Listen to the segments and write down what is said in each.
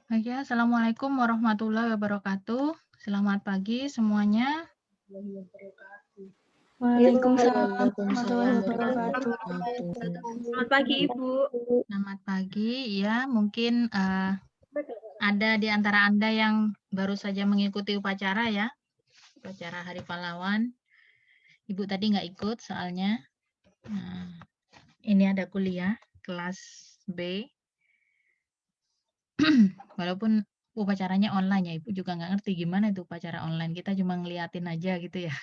Oke, Assalamualaikum warahmatullahi wabarakatuh. Selamat pagi semuanya. Waalaikumsalam Waalaikumsalam warahmatullahi wabarakatuh. warahmatullahi Selamat pagi, Ibu. wabarakatuh. Selamat pagi. Ya, mungkin ada di antara Anda yang baru saja mengikuti upacara ya, upacara Hari Pahlawan. Ibu tadi nggak ikut soalnya. Nah, ini ada kuliah kelas B. Walaupun upacaranya online ya, Ibu juga nggak ngerti gimana itu upacara online. Kita cuma ngeliatin aja gitu ya.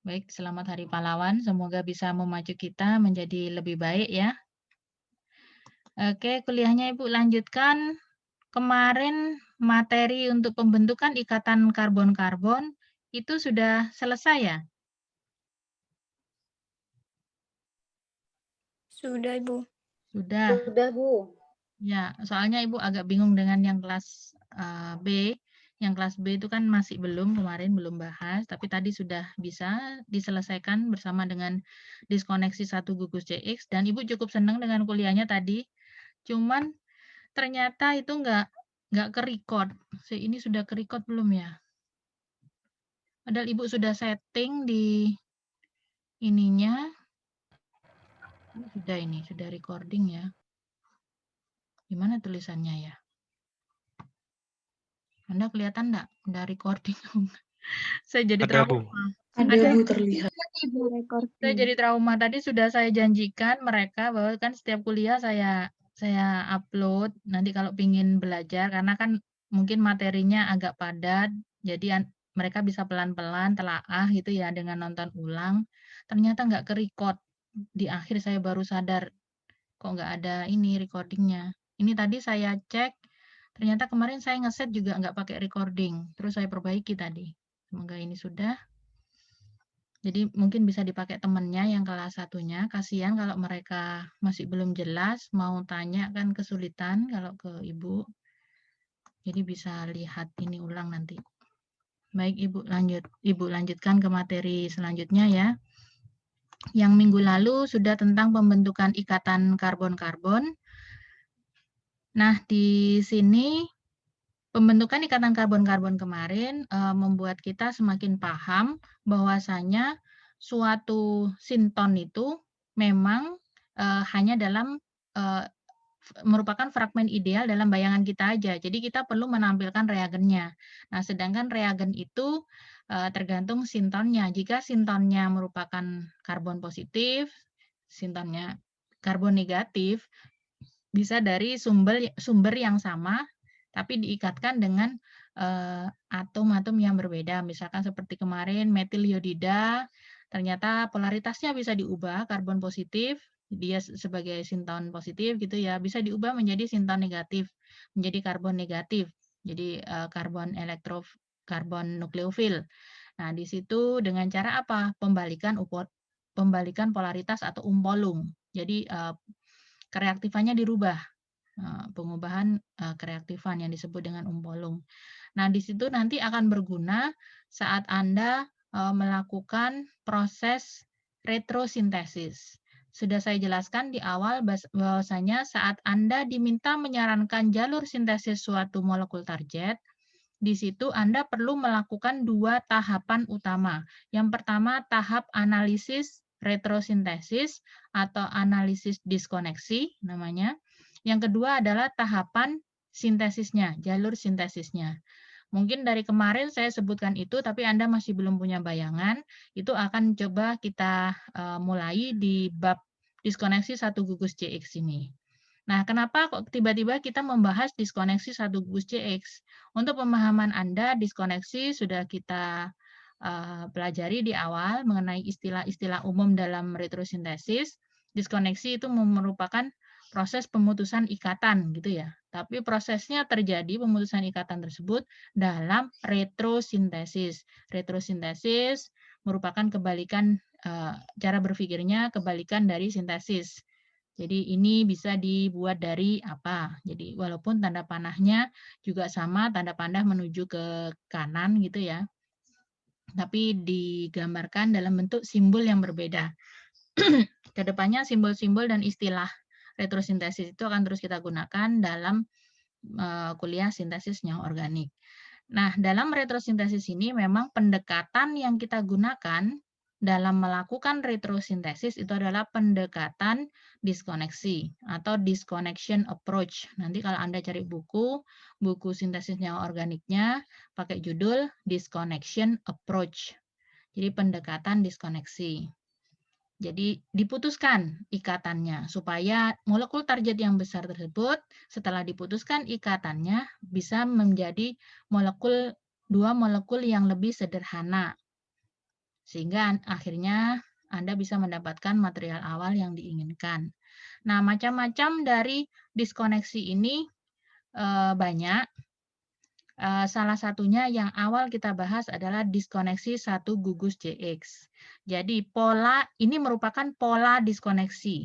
Baik, selamat Hari Pahlawan. Semoga bisa memacu kita menjadi lebih baik ya. Oke, kuliahnya Ibu lanjutkan. Kemarin materi untuk pembentukan ikatan karbon-karbon itu sudah selesai ya? Sudah, Ibu. Sudah. Sudah, Bu. Ya, soalnya Ibu agak bingung dengan yang kelas B. Yang kelas B itu kan masih kemarin belum bahas, tapi tadi sudah bisa diselesaikan bersama dengan diskoneksi 1 gugus CX, dan Ibu cukup senang dengan kuliahnya tadi. Cuman ternyata itu nggak ke-record. Ini sudah ke-record belum ya? Padahal Ibu sudah setting di ininya. Sudah recording ya. Gimana tulisannya ya? Anda kelihatan enggak? Udah recording. Saya jadi Ada, Bu. trauma. Ada, Bu, terlihat. Ibu Saya jadi trauma. Tadi sudah saya janjikan mereka bahwa kan setiap kuliah saya upload. Nanti kalau pingin belajar, karena kan mungkin materinya agak padat, jadi mereka bisa pelan-pelan telaah gitu ya dengan nonton ulang. Ternyata nggak ke-record. Di akhir saya baru sadar kok nggak ada ini recordingnya. Ini tadi saya cek, ternyata kemarin saya ngeset juga nggak pakai recording. Terus saya perbaiki tadi. Semoga ini sudah. Jadi mungkin bisa dipakai temennya yang kelas satunya. Kasihan kalau mereka masih belum jelas, mau tanya kan kesulitan kalau ke Ibu. Jadi bisa lihat ini ulang nanti. Baik Ibu lanjutkan ke materi selanjutnya ya. Yang minggu lalu sudah tentang pembentukan ikatan karbon-karbon. Nah, di sini pembentukan ikatan karbon-karbon kemarin membuat kita semakin paham bahwasanya suatu sinton itu memang hanya dalam merupakan fragmen ideal dalam bayangan kita aja. Jadi kita perlu menampilkan reagennya. Nah, sedangkan reagen itu tergantung sintonnya. Jika sintonnya merupakan karbon positif, sintonnya karbon negatif, bisa dari sumber yang sama, tapi diikatkan dengan atom-atom yang berbeda. Misalkan seperti kemarin metil iodida, ternyata polaritasnya bisa diubah, karbon positif, dia sebagai sinton positif gitu ya, bisa diubah menjadi sinton negatif, menjadi karbon negatif. Jadi karbon nukleofil. Nah, di situ dengan cara apa? Pembalikan polaritas atau umpolung. Jadi kereaktifannya dirubah, pengubahan kereaktifan yang disebut dengan umpolung. Nah, di situ nanti akan berguna saat Anda melakukan proses retrosintesis. Sudah saya jelaskan di awal bahwasanya saat Anda diminta menyarankan jalur sintesis suatu molekul target, di situ Anda perlu melakukan 2 tahapan utama. Yang pertama, tahap analisis retrosintesis atau analisis diskoneksi namanya. Yang kedua adalah tahapan sintesisnya, jalur sintesisnya. Mungkin dari kemarin saya sebutkan itu, tapi Anda masih belum punya bayangan. Itu akan coba kita mulai di bab diskoneksi 1 gugus CX ini. Nah, kenapa kok tiba-tiba kita membahas diskoneksi 1 gugus CX? Untuk pemahaman Anda, diskoneksi sudah kita pelajari di awal mengenai istilah-istilah umum dalam retrosintesis. Diskoneksi itu merupakan proses pemutusan ikatan gitu ya. Tapi prosesnya terjadi pemutusan ikatan tersebut dalam retrosintesis. Retrosintesis merupakan kebalikan cara berpikirnya kebalikan dari sintesis. Jadi ini bisa dibuat dari apa? Jadi walaupun tanda panahnya juga sama, tanda panah menuju ke kanan gitu ya. Tapi digambarkan dalam bentuk simbol yang berbeda. Kedepannya simbol-simbol dan istilah retrosintesis itu akan terus kita gunakan dalam kuliah sintesis senyawa organik. Nah, dalam retrosintesis ini memang pendekatan yang kita gunakan dalam melakukan retrosintesis itu adalah pendekatan diskoneksi atau disconnection approach. Nanti kalau Anda cari buku sintesis senyawa organiknya pakai judul disconnection approach. Jadi pendekatan diskoneksi. Jadi diputuskan ikatannya supaya molekul target yang besar tersebut setelah diputuskan ikatannya bisa menjadi dua molekul yang lebih sederhana. Sehingga akhirnya Anda bisa mendapatkan material awal yang diinginkan. Nah, macam-macam dari diskoneksi ini banyak. Salah satunya yang awal kita bahas adalah diskoneksi 1 gugus CX. Jadi pola ini merupakan pola diskoneksi.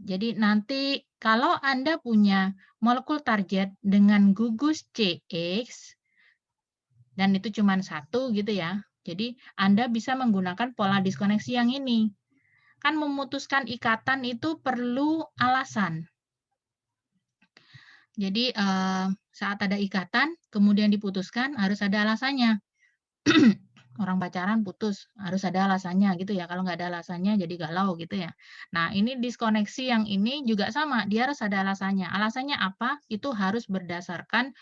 Jadi nanti kalau Anda punya molekul target dengan gugus CX, dan itu cuma 1 gitu ya, jadi Anda bisa menggunakan pola diskoneksi yang ini. Kan memutuskan ikatan itu perlu alasan. Jadi saat ada ikatan, kemudian diputuskan, harus ada alasannya. Orang pacaran putus, harus ada alasannya gitu ya. Kalau nggak ada alasannya jadi galau gitu ya. Nah, ini diskoneksi yang ini juga sama, dia harus ada alasannya. Alasannya apa? Itu harus berdasarkan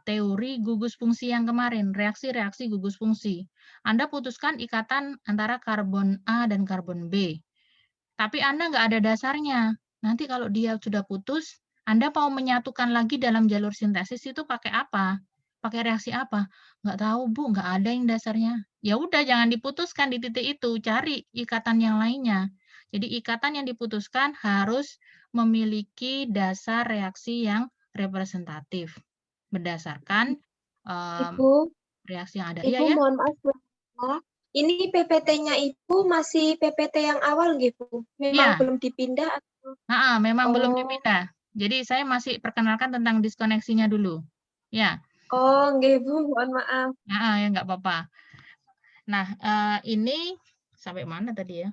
teori gugus fungsi yang kemarin, reaksi-reaksi gugus fungsi. Anda putuskan ikatan antara karbon A dan karbon B. Tapi Anda nggak ada dasarnya. Nanti kalau dia sudah putus, Anda mau menyatukan lagi dalam jalur sintesis itu pakai apa? Pakai reaksi apa? Nggak tahu, Bu, nggak ada yang dasarnya. Ya udah, jangan diputuskan di titik itu, cari ikatan yang lainnya. Jadi ikatan yang diputuskan harus memiliki dasar reaksi yang representatif. Berdasarkan Ibu, reaksi yang ada. Ibu Iya ya? mohon maaf, Bu. Ini PPT-nya Ibu masih PPT yang awal gitu. Memang Iya. belum dipindah atau? Memang belum Oh, dipindah. Jadi saya masih perkenalkan tentang diskoneksinya dulu. Ya, oh, nggih Bu, mohon maaf. ya nggak apa-apa. Nah, ini sampai mana tadi ya?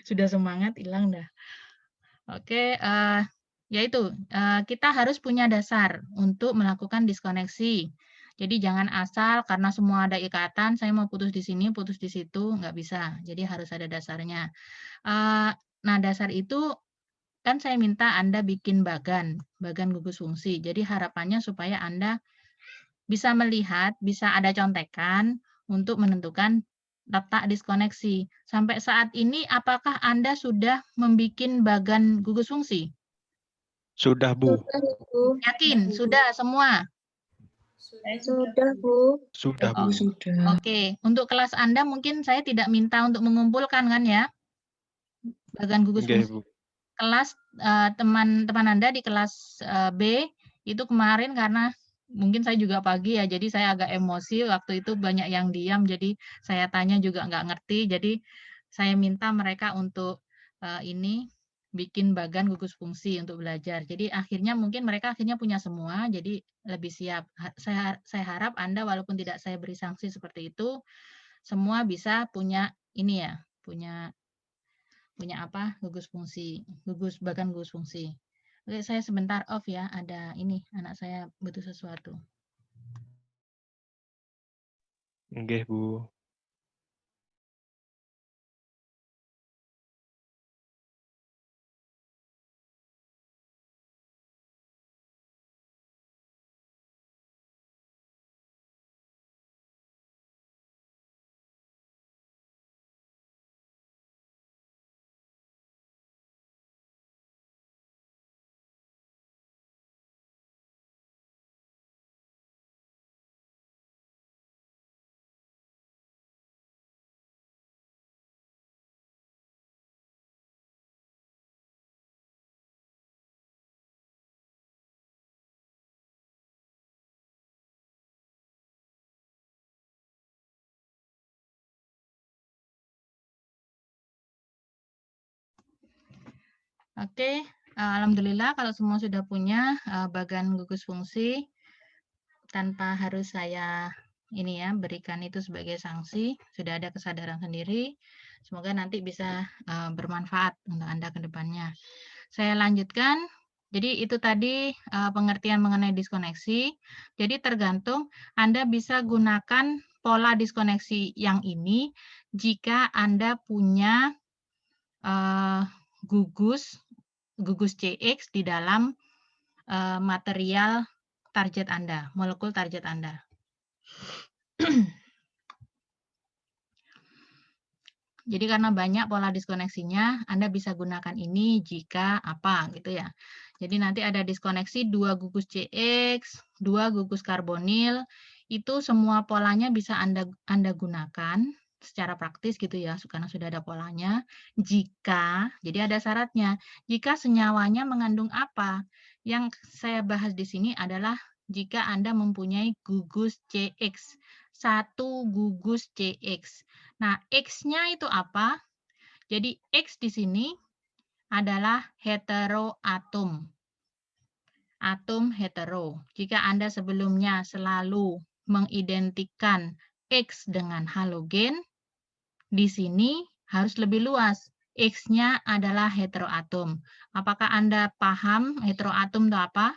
Sudah semangat hilang dah. Oke, yaitu kita harus punya dasar untuk melakukan diskoneksi. Jadi jangan asal karena semua ada ikatan, saya mau putus di sini, putus di situ, nggak bisa. Jadi harus ada dasarnya. Nah, dasar itu kan saya minta Anda bikin bagan gugus fungsi. Jadi harapannya supaya Anda bisa melihat, bisa ada contekan untuk menentukan letak diskoneksi. Sampai saat ini, apakah Anda sudah membuat bagan gugus fungsi? Sudah, Bu. Sudah, Bu. Yakin? Sudah semua? Sudah, Bu. Sudah, Bu. Sudah. Oke, untuk kelas Anda mungkin saya tidak minta untuk mengumpulkan kan ya, bagan gugus Nggih, fungsi. Bu. Kelas teman-teman Anda di kelas B itu kemarin karena mungkin saya juga pagi ya, jadi saya agak emosi waktu itu banyak yang diam, jadi saya tanya juga nggak ngerti, jadi saya minta mereka untuk ini bikin bagan gugus fungsi untuk belajar. Jadi akhirnya mungkin mereka akhirnya punya semua, jadi lebih siap. Saya harap Anda walaupun tidak saya beri sanksi seperti itu, semua bisa punya ini ya, punya apa gugus fungsi, bagan gugus fungsi. Oke, saya sebentar off ya, ada ini anak saya butuh sesuatu. Nggih, Bu. Oke, alhamdulillah kalau semua sudah punya bagan gugus fungsi tanpa harus saya ini ya berikan itu sebagai sanksi, sudah ada kesadaran sendiri. Semoga nanti bisa bermanfaat untuk Anda ke depannya. Saya lanjutkan. Jadi itu tadi pengertian mengenai diskoneksi. Jadi tergantung Anda bisa gunakan pola diskoneksi yang ini jika Anda punya gugus CX di dalam material target Anda, molekul target Anda. Jadi karena banyak pola diskoneksinya, Anda bisa gunakan ini jika apa gitu ya. Jadi nanti ada diskoneksi 2 gugus CX, 2 gugus karbonil, itu semua polanya bisa Anda gunakan secara praktis gitu ya, karena sudah ada polanya. Jika, jadi ada syaratnya, jika senyawanya mengandung apa? Yang saya bahas di sini adalah jika Anda mempunyai gugus CX, 1 gugus CX. Nah, X-nya itu apa? Jadi X di sini adalah heteroatom. Atom hetero. Jika Anda sebelumnya selalu mengidentikan X dengan halogen, di sini harus lebih luas. X-nya adalah heteroatom. Apakah Anda paham heteroatom itu apa?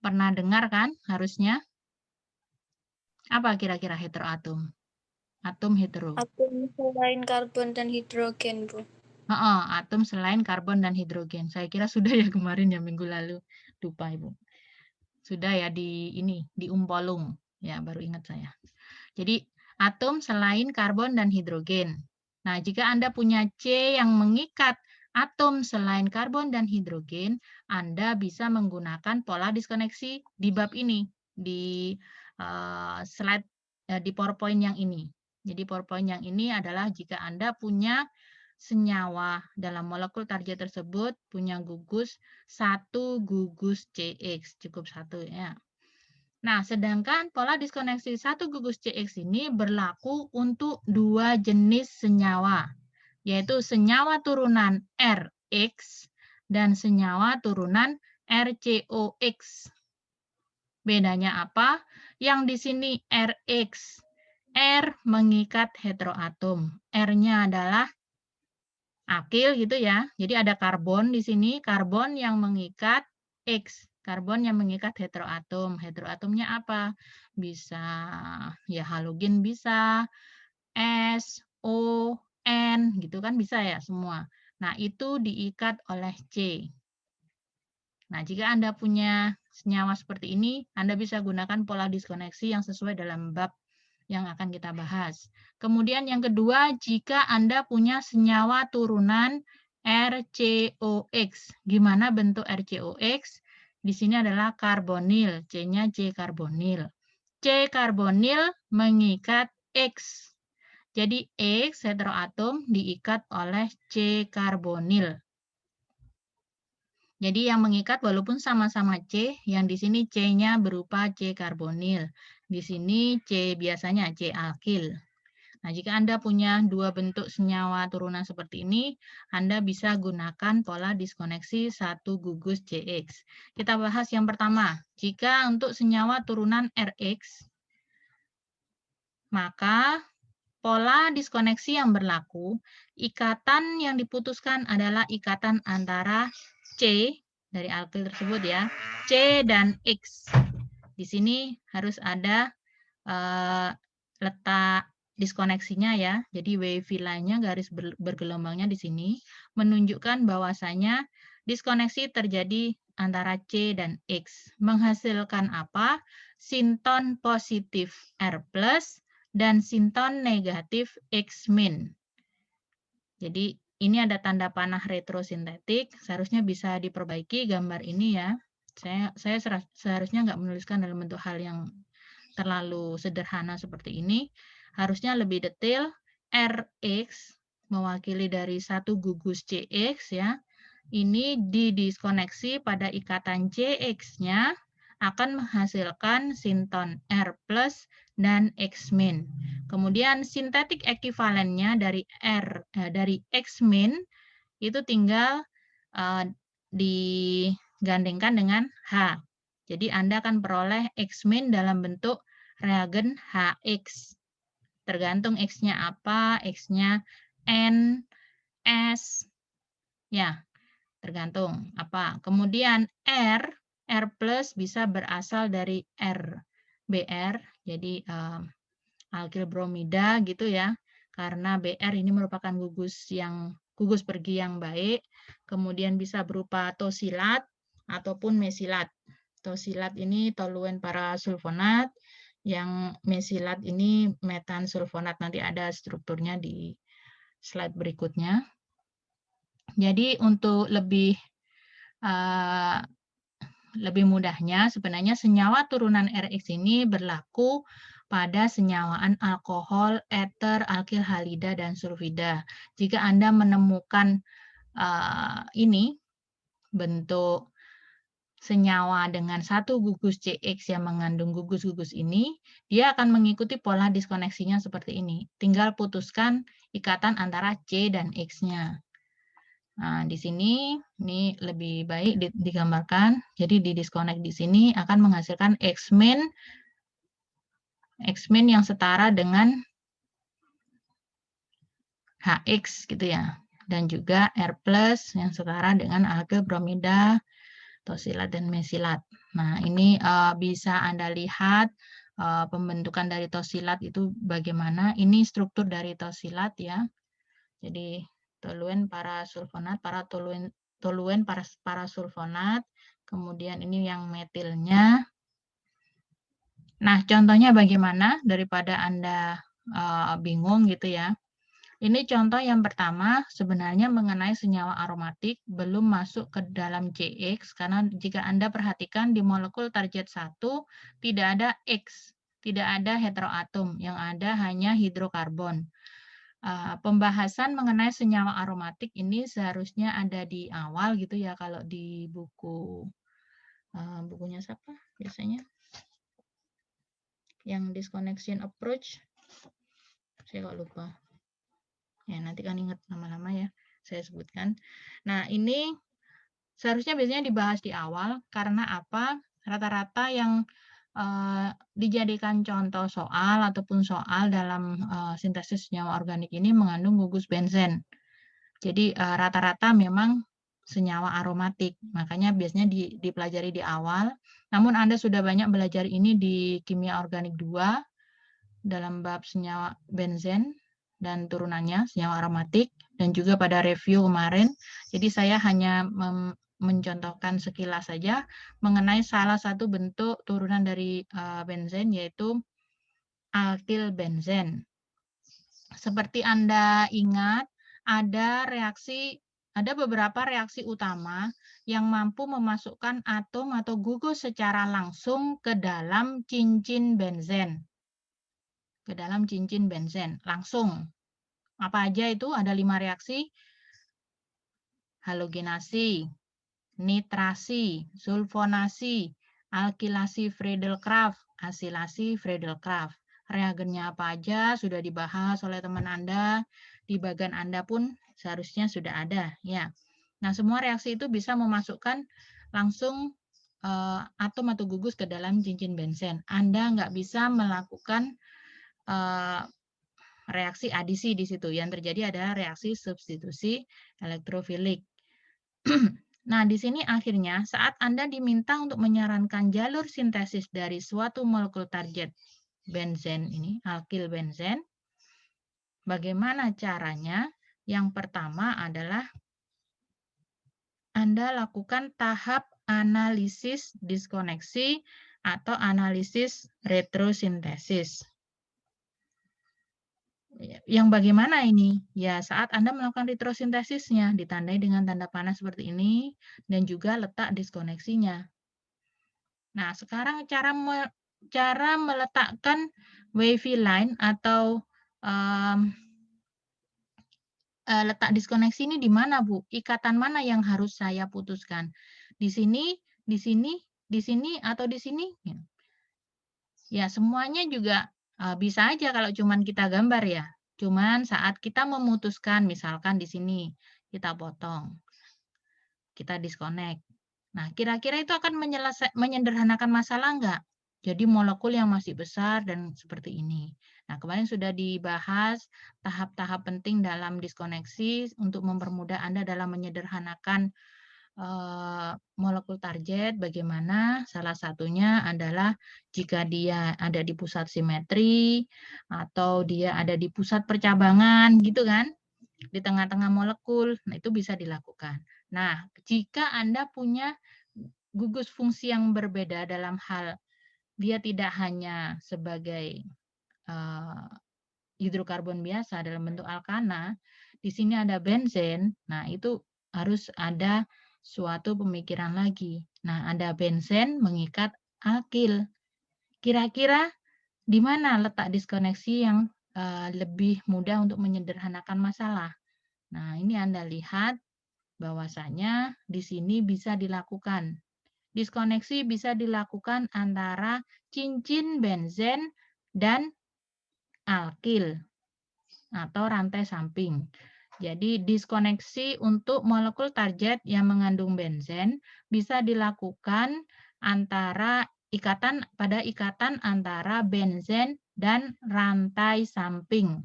Pernah dengar kan harusnya? Apa kira-kira heteroatom? Atom hetero. Atom selain karbon dan hidrogen, Bu. Atom selain karbon dan hidrogen. Saya kira sudah ya kemarin ya minggu lalu. Lupa Ibu. Sudah ya di Umpolung. Ya baru ingat saya. Jadi atom selain karbon dan hidrogen. Nah jika Anda punya C yang mengikat atom selain karbon dan hidrogen, Anda bisa menggunakan pola diskoneksi di bab ini. Di slide di PowerPoint yang ini. Jadi PowerPoint yang ini adalah jika Anda punya senyawa dalam molekul target tersebut punya gugus 1 gugus CX, cukup 1 ya. Nah, sedangkan pola diskoneksi 1 gugus CX ini berlaku untuk 2 jenis senyawa, yaitu senyawa turunan RX dan senyawa turunan RCOX. Bedanya apa? Yang di sini RX, R mengikat heteroatom, R-nya adalah akil gitu ya. Jadi ada karbon di sini, karbon yang mengikat X, karbon yang mengikat heteroatom. Heteroatomnya apa? Bisa ya halogen bisa, S, O, N gitu kan bisa ya semua. Nah, itu diikat oleh C. Nah, jika Anda punya senyawa seperti ini, Anda bisa gunakan pola diskoneksi yang sesuai dalam bab yang akan kita bahas. Kemudian yang kedua, jika Anda punya senyawa turunan RCOX. Gimana bentuk RCOX? Di sini adalah karbonil, C-nya C karbonil. C karbonil mengikat X. Jadi X heteroatom diikat oleh C karbonil. Jadi yang mengikat walaupun sama-sama C, yang di sini C-nya berupa C karbonil. Di sini C biasanya C alkil. Nah, jika Anda punya 2 bentuk senyawa turunan seperti ini, Anda bisa gunakan pola diskoneksi 1 gugus CX. Kita bahas yang pertama. Jika untuk senyawa turunan RX, maka pola diskoneksi yang berlaku, ikatan yang diputuskan adalah ikatan antara C, dari alkil tersebut ya, C dan X. Di sini harus ada letak diskoneksinya ya. Jadi wavy line-nya garis bergelombangnya di sini menunjukkan bahwasanya diskoneksi terjadi antara C dan X. Menghasilkan apa? Sinton positif R+ dan sinton negatif X-. Jadi ini ada tanda panah retrosintetik, seharusnya bisa diperbaiki gambar ini ya. Saya seharusnya nggak menuliskan dalam bentuk hal yang terlalu sederhana seperti ini. Harusnya lebih detail, RX mewakili dari 1 gugus CX ya. Ini didiskoneksi pada ikatan CX-nya akan menghasilkan sinton R+ dan X-. Kemudian sintetik ekivalennya dari X- itu tinggal digandengkan dengan H. Jadi Anda akan peroleh X- dalam bentuk reagen HX. Tergantung X-nya apa, X-nya N, S. Ya. tergantung apa. Kemudian R plus bisa berasal dari BR, jadi alkil bromida gitu ya, karena BR ini merupakan gugus pergi yang baik. Kemudian bisa berupa tosilat ataupun mesilat. Tosilat ini toluen parasulfonat, yang mesilat ini metan sulfonat. Nanti ada strukturnya di slide berikutnya. Jadi untuk lebih mudahnya, sebenarnya senyawa turunan RX ini berlaku pada senyawaan alkohol, eter, alkil halida, dan sulfida. Jika Anda menemukan ini bentuk senyawa dengan satu gugus CX yang mengandung gugus-gugus ini, dia akan mengikuti pola diskoneksinya seperti ini. Tinggal putuskan ikatan antara C dan X-nya. Nah, di sini ini lebih baik digambarkan. Jadi di disconnect di sini akan menghasilkan X-min yang setara dengan HX gitu ya. Dan juga R+ yang setara dengan alkil bromida, tosilat, dan mesilat. Nah, ini bisa Anda lihat pembentukan dari tosilat itu bagaimana. Ini struktur dari tosilat ya. Jadi toluen parasulfonat, toluen parasulfonat, kemudian ini yang metilnya. Nah, contohnya bagaimana daripada Anda bingung gitu ya. Ini contoh yang pertama sebenarnya mengenai senyawa aromatik belum masuk ke dalam CX, karena jika Anda perhatikan di molekul target 1 tidak ada X, tidak ada heteroatom, yang ada hanya hidrokarbon. Pembahasan mengenai senyawa aromatik ini seharusnya ada di awal gitu ya, kalau di bukunya siapa biasanya yang disconnection approach, saya kok lupa ya, nanti kan ingat lama-lama ya saya sebutkan. Nah, ini seharusnya biasanya dibahas di awal, karena apa, rata-rata yang dijadikan contoh soal ataupun soal dalam sintesis senyawa organik ini mengandung gugus benzen. Jadi rata-rata memang senyawa aromatik, makanya biasanya dipelajari di awal. Namun Anda sudah banyak belajar ini di kimia organik 2 dalam bab senyawa benzen dan turunannya, senyawa aromatik, dan juga pada review kemarin. Jadi saya hanya mencontohkan sekilas saja mengenai salah satu bentuk turunan dari benzen, yaitu alkil benzen. Seperti Anda ingat, ada beberapa reaksi utama yang mampu memasukkan atom atau gugus secara langsung ke dalam cincin benzen. Langsung. Apa aja itu? Ada 5 reaksi. Halogenasi, nitrasi, sulfonasi, alkilasi Friedel-Crafts, asilasi Friedel-Crafts. Reagennya apa aja sudah dibahas oleh teman Anda, di bagian Anda pun seharusnya sudah ada ya. Nah, semua reaksi itu bisa memasukkan langsung atom atau gugus ke dalam cincin benzen. Anda nggak bisa melakukan reaksi adisi di situ. Yang terjadi adalah reaksi substitusi elektrofilik. Nah, di sini akhirnya saat Anda diminta untuk menyarankan jalur sintesis dari suatu molekul target benzen ini, alkil benzen, bagaimana caranya? Yang pertama adalah Anda lakukan tahap analisis diskoneksi atau analisis retrosintesis. Yang bagaimana ini? Ya, saat Anda melakukan retrosintesisnya, ditandai dengan tanda panah seperti ini, dan juga letak diskoneksinya. Nah, sekarang cara meletakkan wavy line atau letak diskoneksi ini di mana, Bu? Ikatan mana yang harus saya putuskan? Di sini, di sini, di sini, atau di sini? Ya, semuanya juga bisa aja kalau cuman kita gambar ya. Cuman saat kita memutuskan, misalkan di sini kita potong, kita disconnect. Nah, kira-kira itu akan menyederhanakan masalah enggak? Jadi molekul yang masih besar dan seperti ini. Nah, kemarin sudah dibahas tahap-tahap penting dalam diskoneksi untuk mempermudah Anda dalam menyederhanakan molekul target bagaimana? Salah satunya adalah jika dia ada di pusat simetri atau dia ada di pusat percabangan gitu kan, di tengah-tengah molekul. Nah, itu bisa dilakukan. Nah, jika Anda punya gugus fungsi yang berbeda dalam hal dia tidak hanya sebagai hidrokarbon biasa dalam bentuk alkana, di sini ada benzen, nah itu harus ada suatu pemikiran lagi. Nah, ada benzen mengikat alkil. Kira-kira di mana letak diskoneksi yang lebih mudah untuk menyederhanakan masalah? Nah, ini Anda lihat bahwasanya di sini bisa dilakukan. Diskoneksi bisa dilakukan antara cincin benzen dan alkil atau rantai samping. Jadi diskoneksi untuk molekul target yang mengandung benzen bisa dilakukan pada ikatan antara benzen dan rantai samping.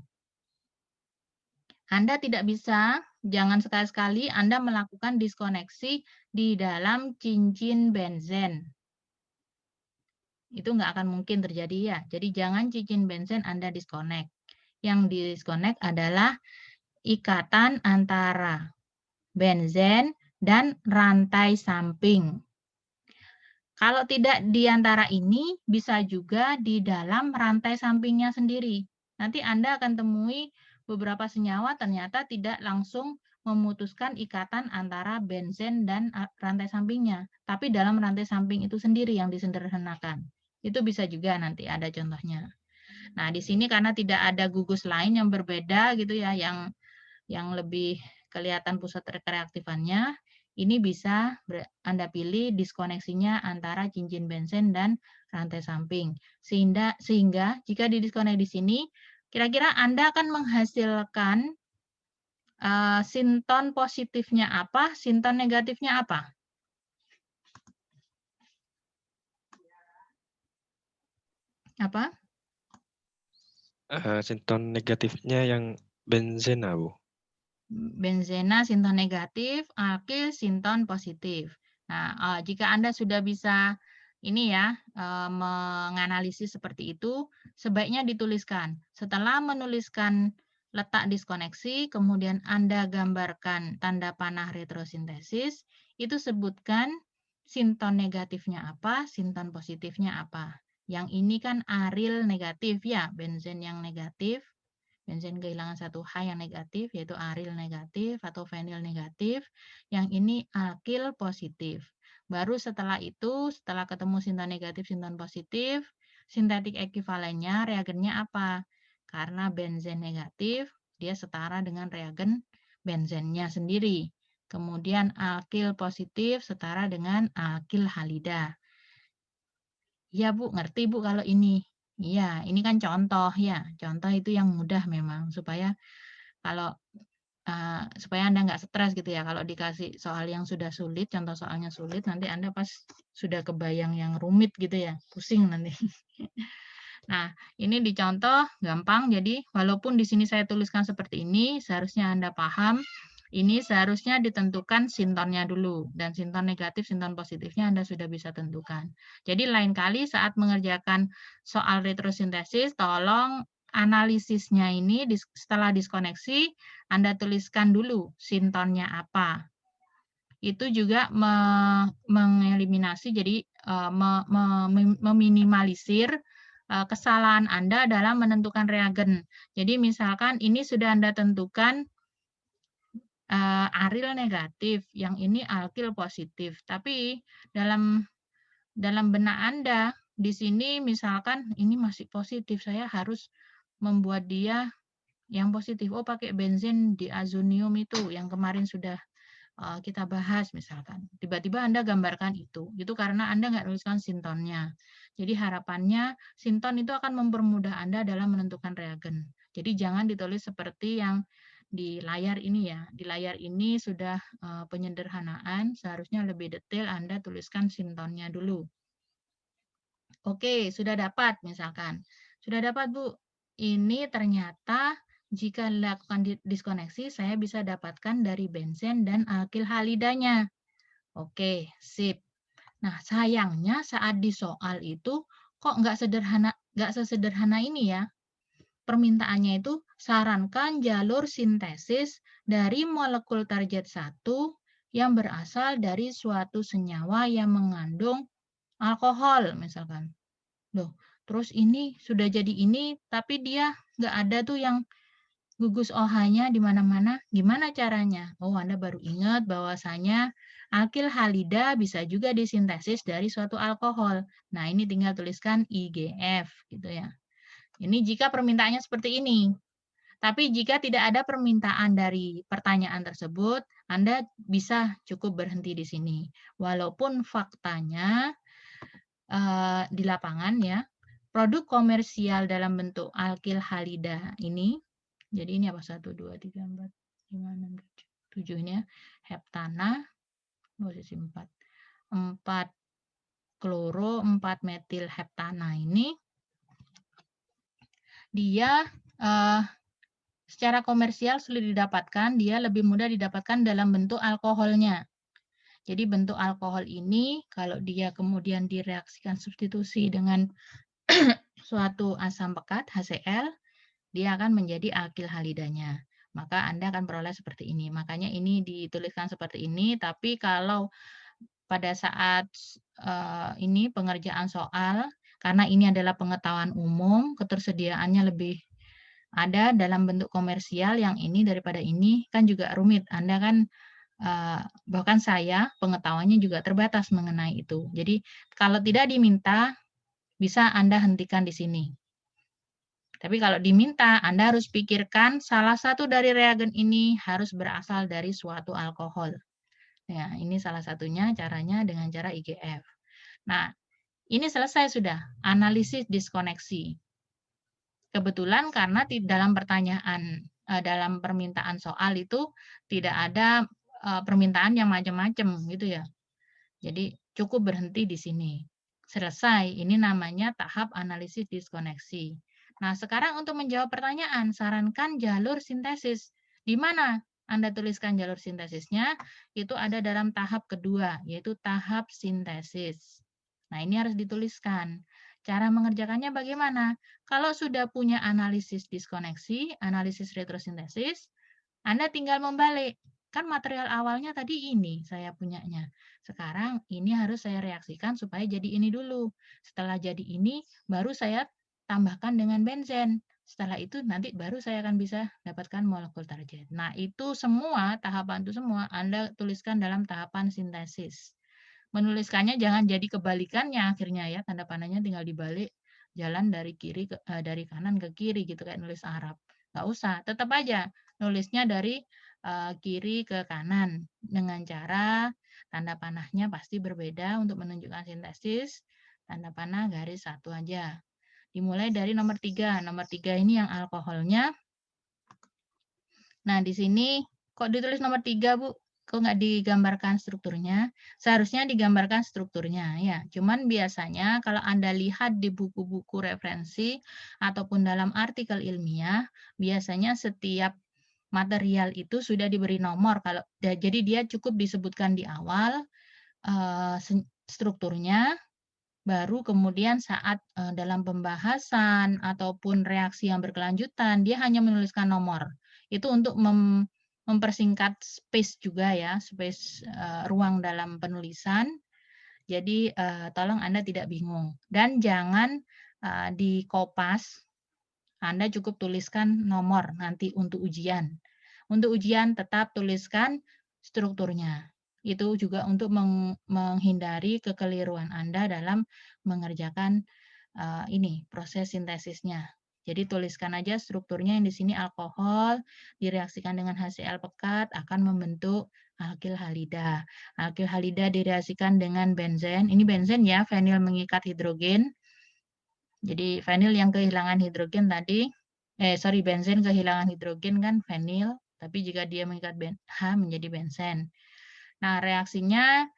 Anda tidak bisa, jangan sekali-sekali Anda melakukan diskoneksi di dalam cincin benzen. Itu nggak akan mungkin terjadi ya. Jadi jangan cincin benzen Anda diskonek. Yang diskonek adalah ikatan antara benzen dan rantai samping. Kalau tidak di antara ini, bisa juga di dalam rantai sampingnya sendiri. Nanti Anda akan temui beberapa senyawa ternyata tidak langsung memutuskan ikatan antara benzen dan rantai sampingnya. Tapi dalam rantai samping itu sendiri yang disederhanakan. Itu bisa juga nanti ada contohnya. Nah, di sini karena tidak ada gugus lain yang berbeda gitu ya, yang lebih kelihatan pusat reaktifannya, ini bisa Anda pilih diskoneksinya antara cincin benzen dan rantai samping. Sehingga jika didiskonek di sini, kira-kira Anda akan menghasilkan sinton positifnya apa, sinton negatifnya apa? Apa? Sinton negatifnya yang benzena, Bu. Benzena sinton negatif, alkil sinton positif. Nah, jika Anda sudah bisa ini ya menganalisis seperti itu, sebaiknya dituliskan. Setelah menuliskan letak diskoneksi, kemudian Anda gambarkan tanda panah retrosintesis, itu sebutkan sinton negatifnya apa, sinton positifnya apa. Yang ini kan aril negatif ya, benzen yang negatif. Benzen kehilangan satu H yang negatif, yaitu aril negatif atau fenil negatif. Yang ini alkil positif. Baru setelah itu, setelah ketemu sinton negatif, sinton positif, sintetik ekivalennya, reagennya apa? Karena benzen negatif, dia setara dengan reagen benzennya sendiri. Kemudian alkil positif setara dengan alkil halida. Ya Bu, ngerti Bu kalau ini. Iya, ini kan contoh ya. Contoh itu yang mudah memang supaya supaya Anda nggak stres gitu ya. Kalau dikasih soal yang sudah sulit, contoh soalnya sulit, nanti Anda pas sudah kebayang yang rumit gitu ya, pusing nanti. Nah, ini dicontoh gampang. Jadi walaupun di sini saya tuliskan seperti ini, seharusnya Anda paham. Ini seharusnya ditentukan sintonnya dulu. Dan sinton negatif, sinton positifnya Anda sudah bisa tentukan. Jadi lain kali saat mengerjakan soal retrosintesis, tolong analisisnya ini setelah diskoneksi, Anda tuliskan dulu sintonnya apa. Itu juga mengeliminasi, jadi meminimalisir kesalahan Anda dalam menentukan reagen. Jadi misalkan ini sudah Anda tentukan aril negatif, yang ini alkil positif. Tapi dalam benak Anda di sini misalkan ini masih positif, saya harus membuat dia yang positif. Oh, pakai benzen diazonium itu yang kemarin sudah kita bahas misalkan. Tiba-tiba Anda gambarkan itu karena Anda nggak tuliskan sintonnya. Jadi harapannya sinton itu akan mempermudah Anda dalam menentukan reagen. Jadi jangan ditulis seperti yang di layar ini ya. Di layar ini sudah penyederhanaan, seharusnya lebih detail Anda tuliskan sintonnya dulu. Oke, sudah dapat misalkan. Sudah dapat Bu. Ini ternyata jika dilakukan diskoneksi, saya bisa dapatkan dari benzen dan alkil halidanya. Oke, sip. Nah, sayangnya saat di soal itu kok nggak sesederhana ini ya. Permintaannya itu sarankan jalur sintesis dari molekul target 1 yang berasal dari suatu senyawa yang mengandung alkohol misalkan. Loh, terus ini sudah jadi ini tapi dia nggak ada tuh yang gugus OH-nya di mana-mana. Gimana caranya? Oh, Anda baru ingat bahwasanya alkil halida bisa juga disintesis dari suatu alkohol. Nah, ini tinggal tuliskan IGF gitu ya. Ini jika permintaannya seperti ini. Tapi jika tidak ada permintaan dari pertanyaan tersebut, Anda bisa cukup berhenti di sini. Walaupun faktanya di lapangan ya, produk komersial dalam bentuk alkil halida ini, jadi ini apa? 1, 2, 3, 4, 5, 6, 7. 7 ini ya, heptana, posisi 4. 4 kloro, 4 metil heptana ini, dia secara komersial sulit didapatkan, dia lebih mudah didapatkan dalam bentuk alkoholnya. Jadi bentuk alkohol ini kalau dia kemudian direaksikan substitusi dengan suatu asam pekat HCl, dia akan menjadi alkil halidanya. Maka Anda akan peroleh seperti ini. Makanya ini dituliskan seperti ini, tapi kalau pada saat ini pengerjaan soal, karena ini adalah pengetahuan umum, ketersediaannya lebih ada dalam bentuk komersial, yang ini daripada ini kan juga rumit. Anda kan bahkan saya pengetahuannya juga terbatas mengenai itu. Jadi kalau tidak diminta bisa Anda hentikan di sini. Tapi kalau diminta Anda harus pikirkan salah satu dari reagen ini harus berasal dari suatu alkohol. Ya, ini salah satunya caranya dengan cara IGF. Nah, ini selesai sudah analisis diskoneksi. Kebetulan karena dalam pertanyaan, dalam permintaan soal itu tidak ada permintaan yang macam-macam gitu ya. Jadi cukup berhenti di sini. Selesai, ini namanya tahap analisis diskoneksi. Nah, sekarang untuk menjawab pertanyaan, sarankan jalur sintesis. Di mana Anda tuliskan jalur sintesisnya? Itu ada dalam tahap kedua, yaitu tahap sintesis. Nah, ini harus dituliskan. Cara mengerjakannya bagaimana? Kalau sudah punya analisis diskoneksi, analisis retrosintesis, Anda tinggal membalik. Kan material awalnya tadi ini saya punyanya. Sekarang ini harus saya reaksikan supaya jadi ini dulu. Setelah jadi ini, baru saya tambahkan dengan benzen. Setelah itu nanti baru saya akan bisa dapatkan molekul target. Nah, itu semua, tahapan itu semua Anda tuliskan dalam tahapan sintesis. Menuliskannya jangan jadi kebalikannya akhirnya ya, tanda panahnya tinggal dibalik, jalan dari dari kanan ke kiri gitu kayak nulis Arab. Nggak usah, tetap aja nulisnya dari kiri ke kanan dengan cara tanda panahnya pasti berbeda untuk menunjukkan sintesis. Tanda panah garis 1 aja. Dimulai dari nomor 3. Nomor 3 ini yang alkoholnya. Nah, di sini kok ditulis nomor 3, Bu? Kok nggak digambarkan strukturnya? Seharusnya digambarkan strukturnya ya. Cuman biasanya kalau Anda lihat di buku-buku referensi ataupun dalam artikel ilmiah, biasanya setiap material itu sudah diberi nomor. Jadi dia cukup disebutkan di awal strukturnya, baru kemudian saat dalam pembahasan ataupun reaksi yang berkelanjutan, dia hanya menuliskan nomor. Itu untuk mempersingkat space juga ya, space ruang dalam penulisan. Jadi tolong Anda tidak bingung. Dan jangan di kopas, Anda cukup tuliskan nomor nanti untuk ujian. Untuk ujian tetap tuliskan strukturnya. Itu juga untuk menghindari kekeliruan Anda dalam mengerjakan ini proses sintesisnya. Jadi tuliskan aja strukturnya yang di sini alkohol direaksikan dengan HCl pekat akan membentuk alkil halida. Alkil halida direaksikan dengan benzen. Ini benzen ya, fenil mengikat hidrogen. Jadi fenil yang kehilangan hidrogen tadi, benzen kehilangan hidrogen kan fenil, tapi jika dia mengikat H menjadi benzen. Nah, reaksinya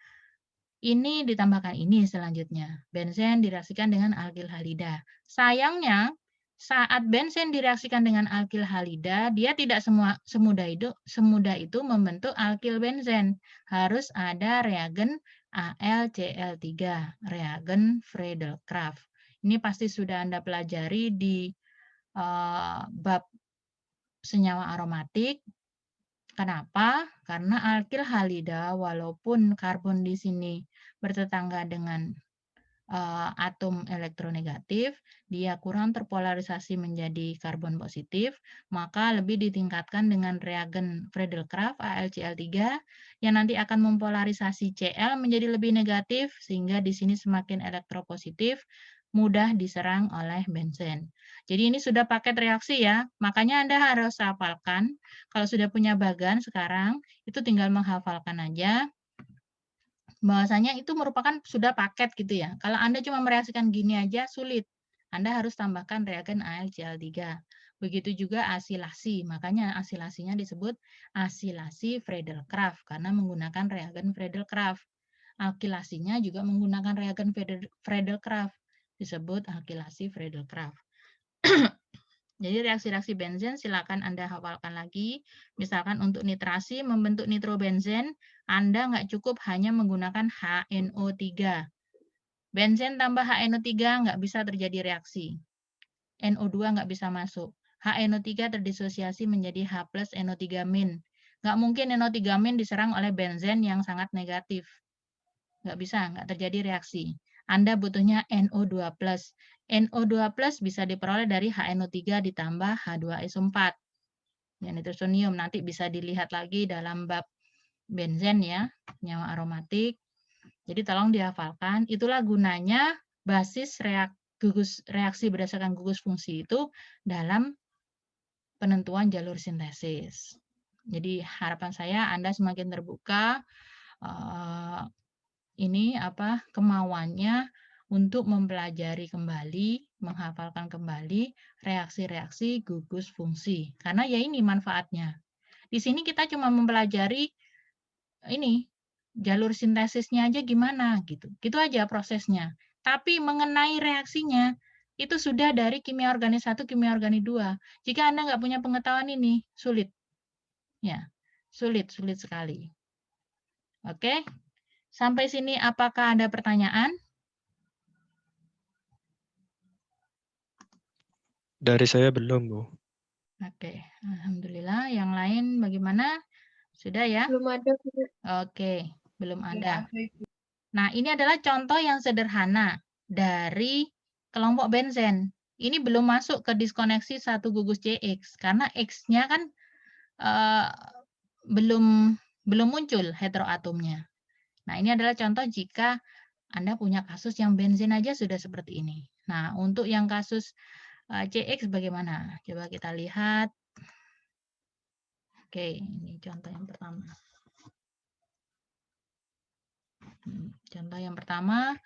ini ditambahkan ini selanjutnya. Benzen direaksikan dengan alkil halida. Sayangnya, Saat benzen direaksikan dengan alkil halida, dia tidak semudah itu membentuk alkil benzen. Harus ada reagen AlCl3, reagen Friedel-Crafts. Ini pasti sudah Anda pelajari di bab senyawa aromatik. Kenapa? Karena alkil halida walaupun karbon di sini bertetangga dengan atom elektronegatif, dia kurang terpolarisasi menjadi karbon positif, maka lebih ditingkatkan dengan reagen Friedel-Crafts AlCl3 yang nanti akan mempolarisasi Cl menjadi lebih negatif sehingga di sini semakin elektropositif, mudah diserang oleh benzen. Jadi ini sudah paket reaksi ya, makanya Anda harus hafalkan. Kalau sudah punya bagan sekarang, itu tinggal menghafalkan aja. Bahwasanya itu merupakan sudah paket gitu ya. Kalau Anda cuma mereaksikan gini aja sulit. Anda harus tambahkan reagen AlCl3. Begitu juga asilasi. Makanya asilasinya disebut asilasi Friedel-Crafts karena menggunakan reagen Friedel-Crafts. Alkilasinya juga menggunakan reagen Friedel-Crafts. Disebut alkilasi Friedel-Crafts. Jadi reaksi-reaksi benzen silakan Anda hafalkan lagi. Misalkan untuk nitrasi membentuk nitrobenzen, Anda nggak cukup hanya menggunakan HNO3. Benzen tambah HNO3 nggak bisa terjadi reaksi. NO2 nggak bisa masuk. HNO3 terdisosiasi menjadi H plus NO3 min. Nggak mungkin NO3 min diserang oleh benzen yang sangat negatif. Nggak bisa, nggak terjadi reaksi. Anda butuhnya NO2+. NO2+ bisa diperoleh dari HNO3 ditambah H2SO4. Ya, nitrosonium nanti bisa dilihat lagi dalam bab benzen ya, senyawa aromatik. Jadi tolong dihafalkan, itulah gunanya basis reaksi berdasarkan gugus fungsi itu dalam penentuan jalur sintesis. Jadi harapan saya Anda semakin terbuka kemauannya untuk mempelajari kembali, menghafalkan kembali reaksi-reaksi gugus fungsi. Karena ya ini manfaatnya. Di sini kita cuma mempelajari ini jalur sintesisnya aja gimana gitu. Gitu aja prosesnya. Tapi mengenai reaksinya itu sudah dari kimia organik 1, kimia organik 2. Jika Anda nggak punya pengetahuan ini, sulit. Ya, sulit sekali. Oke. Sampai sini apakah ada pertanyaan? Dari saya belum, Bu. Oke, alhamdulillah. Yang lain bagaimana? Sudah ya? Belum ada. Oke, belum ada. Nah, ini adalah contoh yang sederhana dari kelompok benzen. Ini belum masuk ke diskoneksi satu gugus CX karena X-nya kan belum muncul heteroatomnya. Nah, ini adalah contoh jika Anda punya kasus yang benzen aja sudah seperti ini. Nah, untuk yang kasus CX bagaimana? Coba kita lihat. Oke, ini contoh yang pertama. Contoh yang pertama,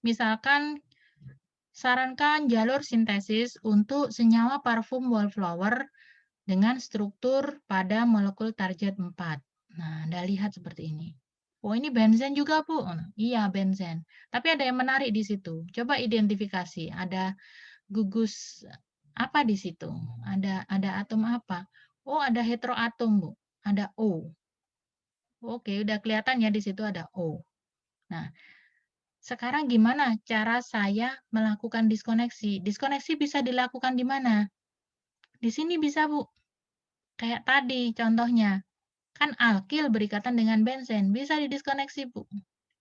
misalkan sarankan jalur sintesis untuk senyawa parfum wallflower dengan struktur pada molekul target 4. Nah, Anda lihat seperti ini. Oh, ini benzen juga, Bu. Iya, benzen. Tapi ada yang menarik di situ. Coba identifikasi, ada gugus apa di situ? Ada atom apa? Oh, ada heteroatom, Bu. Ada O. Oke, udah kelihatan ya di situ ada O. Nah, sekarang gimana cara saya melakukan diskoneksi? Diskoneksi bisa dilakukan di mana? Di sini bisa, Bu. Kayak tadi contohnya. Kan alkil berikatan dengan benzen. Bisa didiskoneksi, Bu.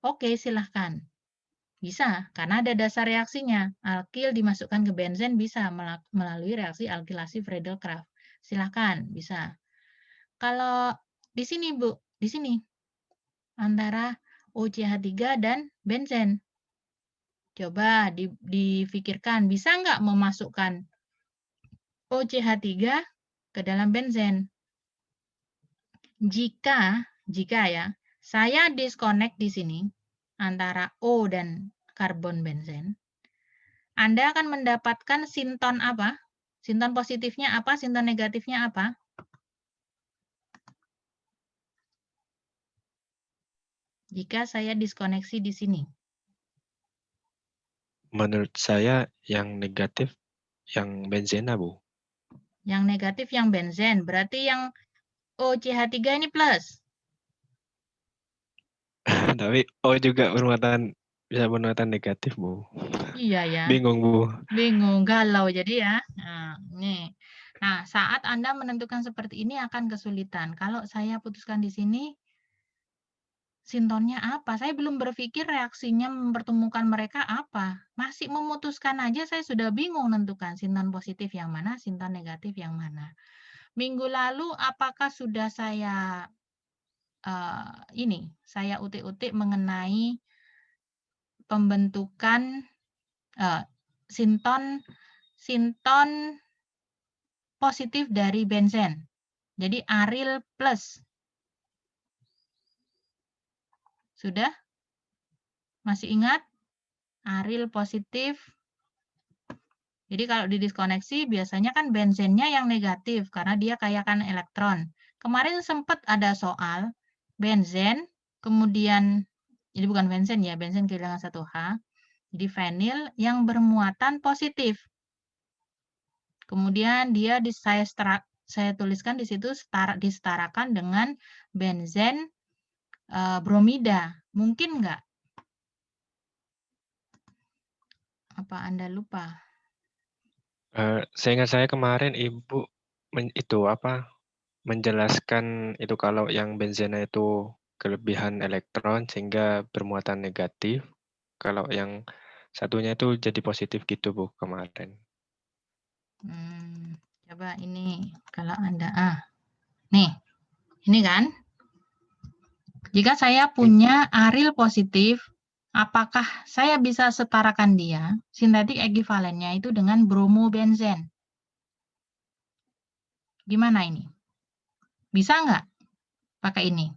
Oke, silahkan. Bisa, karena ada dasar reaksinya. Alkil dimasukkan ke benzen bisa melalui reaksi alkilasi Friedel-Crafts. Silahkan, bisa. Kalau di sini, Bu, di sini. Antara OCH3 dan benzen. Coba difikirkan, bisa nggak memasukkan OCH3 ke dalam benzen? Jika ya, saya disconnect di sini antara O dan karbon benzen, Anda akan mendapatkan sinton apa? Sinton positifnya apa? Sinton negatifnya apa? Jika saya diskoneksi di sini. Menurut saya yang negatif yang benzena, Bu. Yang negatif yang benzen. Berarti yang OCH3 ini plus. Tapi O juga bisa bermuatan negatif, Bu. Iya ya. Bingung, Bu. Bingung, galau jadi ya. Nah, nih. Nah, saat Anda menentukan seperti ini akan kesulitan. Kalau saya putuskan di sini, sintonnya apa? Saya belum berpikir reaksinya mempertemukan mereka apa. Masih memutuskan aja saya sudah bingung menentukan sinton positif yang mana, sinton negatif yang mana. Minggu lalu apakah sudah saya saya utik-utik mengenai pembentukan sinton positif dari benzen. Jadi aril plus. Sudah? Masih ingat? Aril positif. Jadi kalau didiskoneksi biasanya kan benzennya yang negatif karena dia kayakan elektron. Kemarin sempat ada soal benzen, kemudian jadi bukan benzen ya, benzen kehilangan 1H. Jadi fenil yang bermuatan positif. Kemudian dia saya tuliskan di situ disetarakan dengan benzen bromida. Mungkin nggak? Apa Anda lupa? Seingat saya kemarin Ibu menjelaskan itu kalau yang benzena itu kelebihan elektron sehingga bermuatan negatif. Kalau yang satunya itu jadi positif gitu, Bu, kemarin. Coba ini kalau Anda nih, ini kan. Jika saya punya aril positif, apakah saya bisa setarakan dia, sintetik ekivalennya itu dengan bromobenzen? Gimana ini? Bisa nggak pakai ini?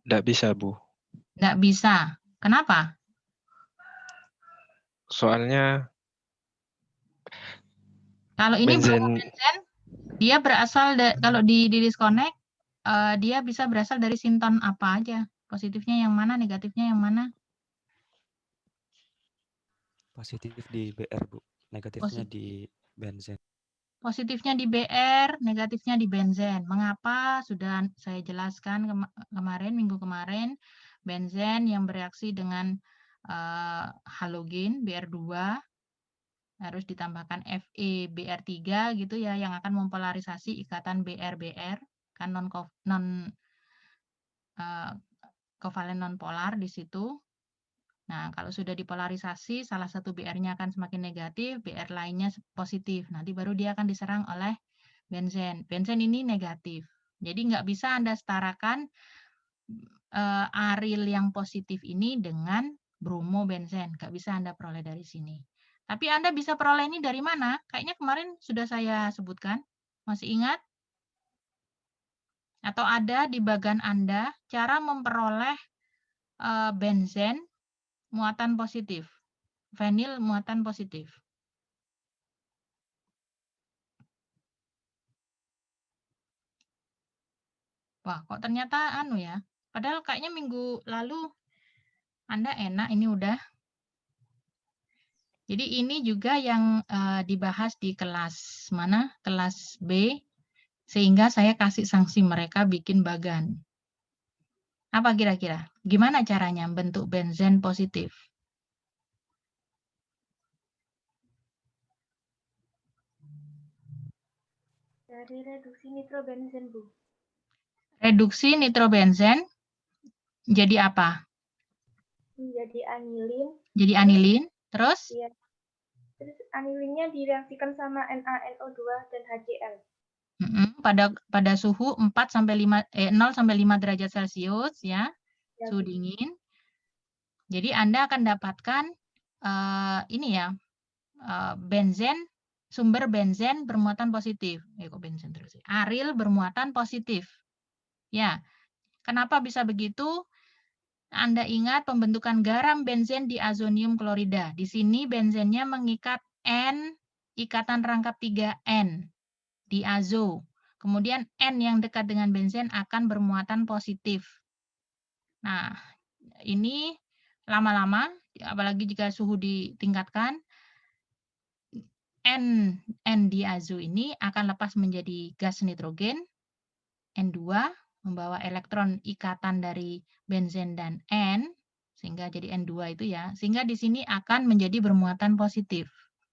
Nggak bisa, Bu. Nggak bisa. Kenapa? Soalnya Kalau ini benzen bromobenzen, dia berasal kalau di disconnect, dia bisa berasal dari sinton apa aja? Positifnya yang mana, negatifnya yang mana? Positif di BR, Bu. Negatifnya di benzen. Positifnya di BR, negatifnya di benzen. Mengapa? Sudah saya jelaskan minggu kemarin, benzen yang bereaksi dengan halogen BR2 harus ditambahkan Fe BR3 gitu ya, yang akan mempolarisasi ikatan BR-BR, kan kovalen non polar di situ. Nah, kalau sudah dipolarisasi, salah satu BR-nya akan semakin negatif, BR lainnya positif. Nanti baru dia akan diserang oleh benzen. Benzen ini negatif. Jadi nggak bisa Anda setarakan aril yang positif ini dengan bromobenzen. Nggak bisa Anda peroleh dari sini. Tapi Anda bisa peroleh ini dari mana? Kayaknya kemarin sudah saya sebutkan. Masih ingat? Atau ada di bagan Anda cara memperoleh benzen muatan positif. Fenil muatan positif. Wah, kok ternyata ya. Padahal kayaknya minggu lalu Anda enak ini udah. Jadi ini juga yang dibahas di kelas mana? Kelas B. Sehingga saya kasih sanksi mereka bikin bagan. Apa kira-kira? Gimana caranya bentuk benzen positif? Dari reduksi nitrobenzen, Bu. Reduksi nitrobenzen jadi apa? Jadi anilin. Jadi anilin. Terus? Iya. Terus anilinnya direaksikan sama NaNO2 dan HCl. Pada suhu 0 sampai 5 derajat Celcius ya. Suhu dingin. Jadi Anda akan dapatkan benzen, sumber benzen bermuatan positif. Kok benzen terus? Aril bermuatan positif. Ya, kenapa bisa begitu? Anda ingat pembentukan garam benzen di azonium klorida. Di sini benzennya mengikat N, ikatan rangkap 3N di azo. Kemudian N yang dekat dengan benzen akan bermuatan positif. Nah, ini lama-lama, apalagi jika suhu ditingkatkan, N-diazo ini akan lepas menjadi gas nitrogen, N2 membawa elektron ikatan dari benzen dan N, sehingga jadi N2 itu ya, sehingga di sini akan menjadi bermuatan positif.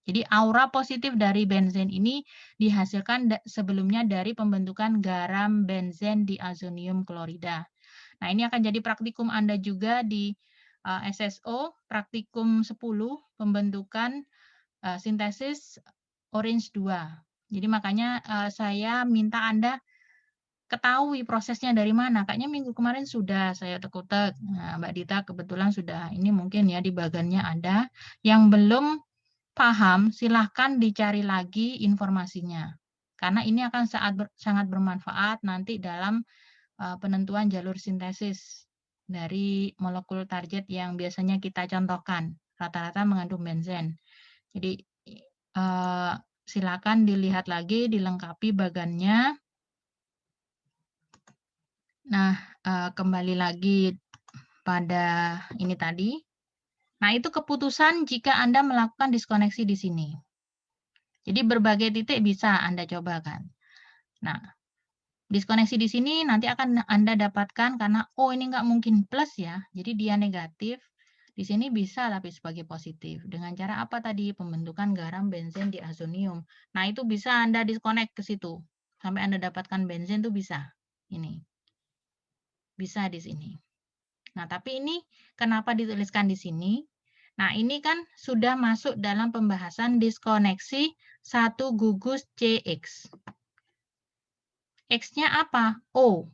Jadi aura positif dari benzen ini dihasilkan sebelumnya dari pembentukan garam benzen diazonium klorida. Nah, ini akan jadi praktikum Anda juga di SSO, praktikum 10, pembentukan sintesis Orange 2. Jadi makanya saya minta Anda ketahui prosesnya dari mana. Kayaknya minggu kemarin sudah saya tek-tek. Nah, Mbak Dita kebetulan sudah, ini mungkin ya di bagannya ada. Yang belum paham, silahkan dicari lagi informasinya. Karena ini akan sangat bermanfaat nanti dalam penentuan jalur sintesis dari molekul target yang biasanya kita contohkan. Rata-rata mengandung benzen. Jadi silakan dilihat lagi, dilengkapi bagannya. Nah, kembali lagi pada ini tadi. Nah, itu keputusan jika Anda melakukan diskoneksi di sini. Jadi berbagai titik bisa Anda coba kan. Nah, diskoneksi di sini nanti akan Anda dapatkan karena, oh ini nggak mungkin plus ya, jadi dia negatif. Di sini bisa tapi sebagai positif. Dengan cara apa tadi? Pembentukan garam benzen diazonium. Nah, itu bisa Anda diskonek ke situ. Sampai Anda dapatkan benzen itu bisa. Ini. Bisa di sini. Nah, tapi ini kenapa dituliskan di sini? Nah, ini kan sudah masuk dalam pembahasan diskoneksi 1 gugus CX. X-nya apa? O.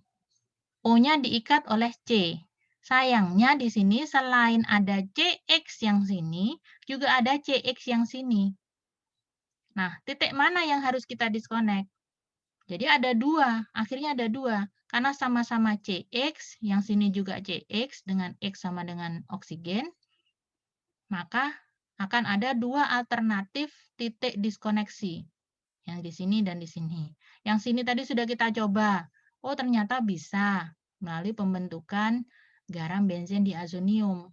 O-nya diikat oleh C. Sayangnya di sini selain ada CX yang sini, juga ada CX yang sini. Nah, titik mana yang harus kita disconnect? Jadi ada dua, akhirnya ada dua. Karena sama-sama CX, yang sini juga CX dengan X sama dengan oksigen, maka akan ada dua alternatif titik diskoneksi. Yang di sini dan di sini. Yang sini tadi sudah kita coba. Oh, ternyata bisa melalui pembentukan garam benzen diazonium.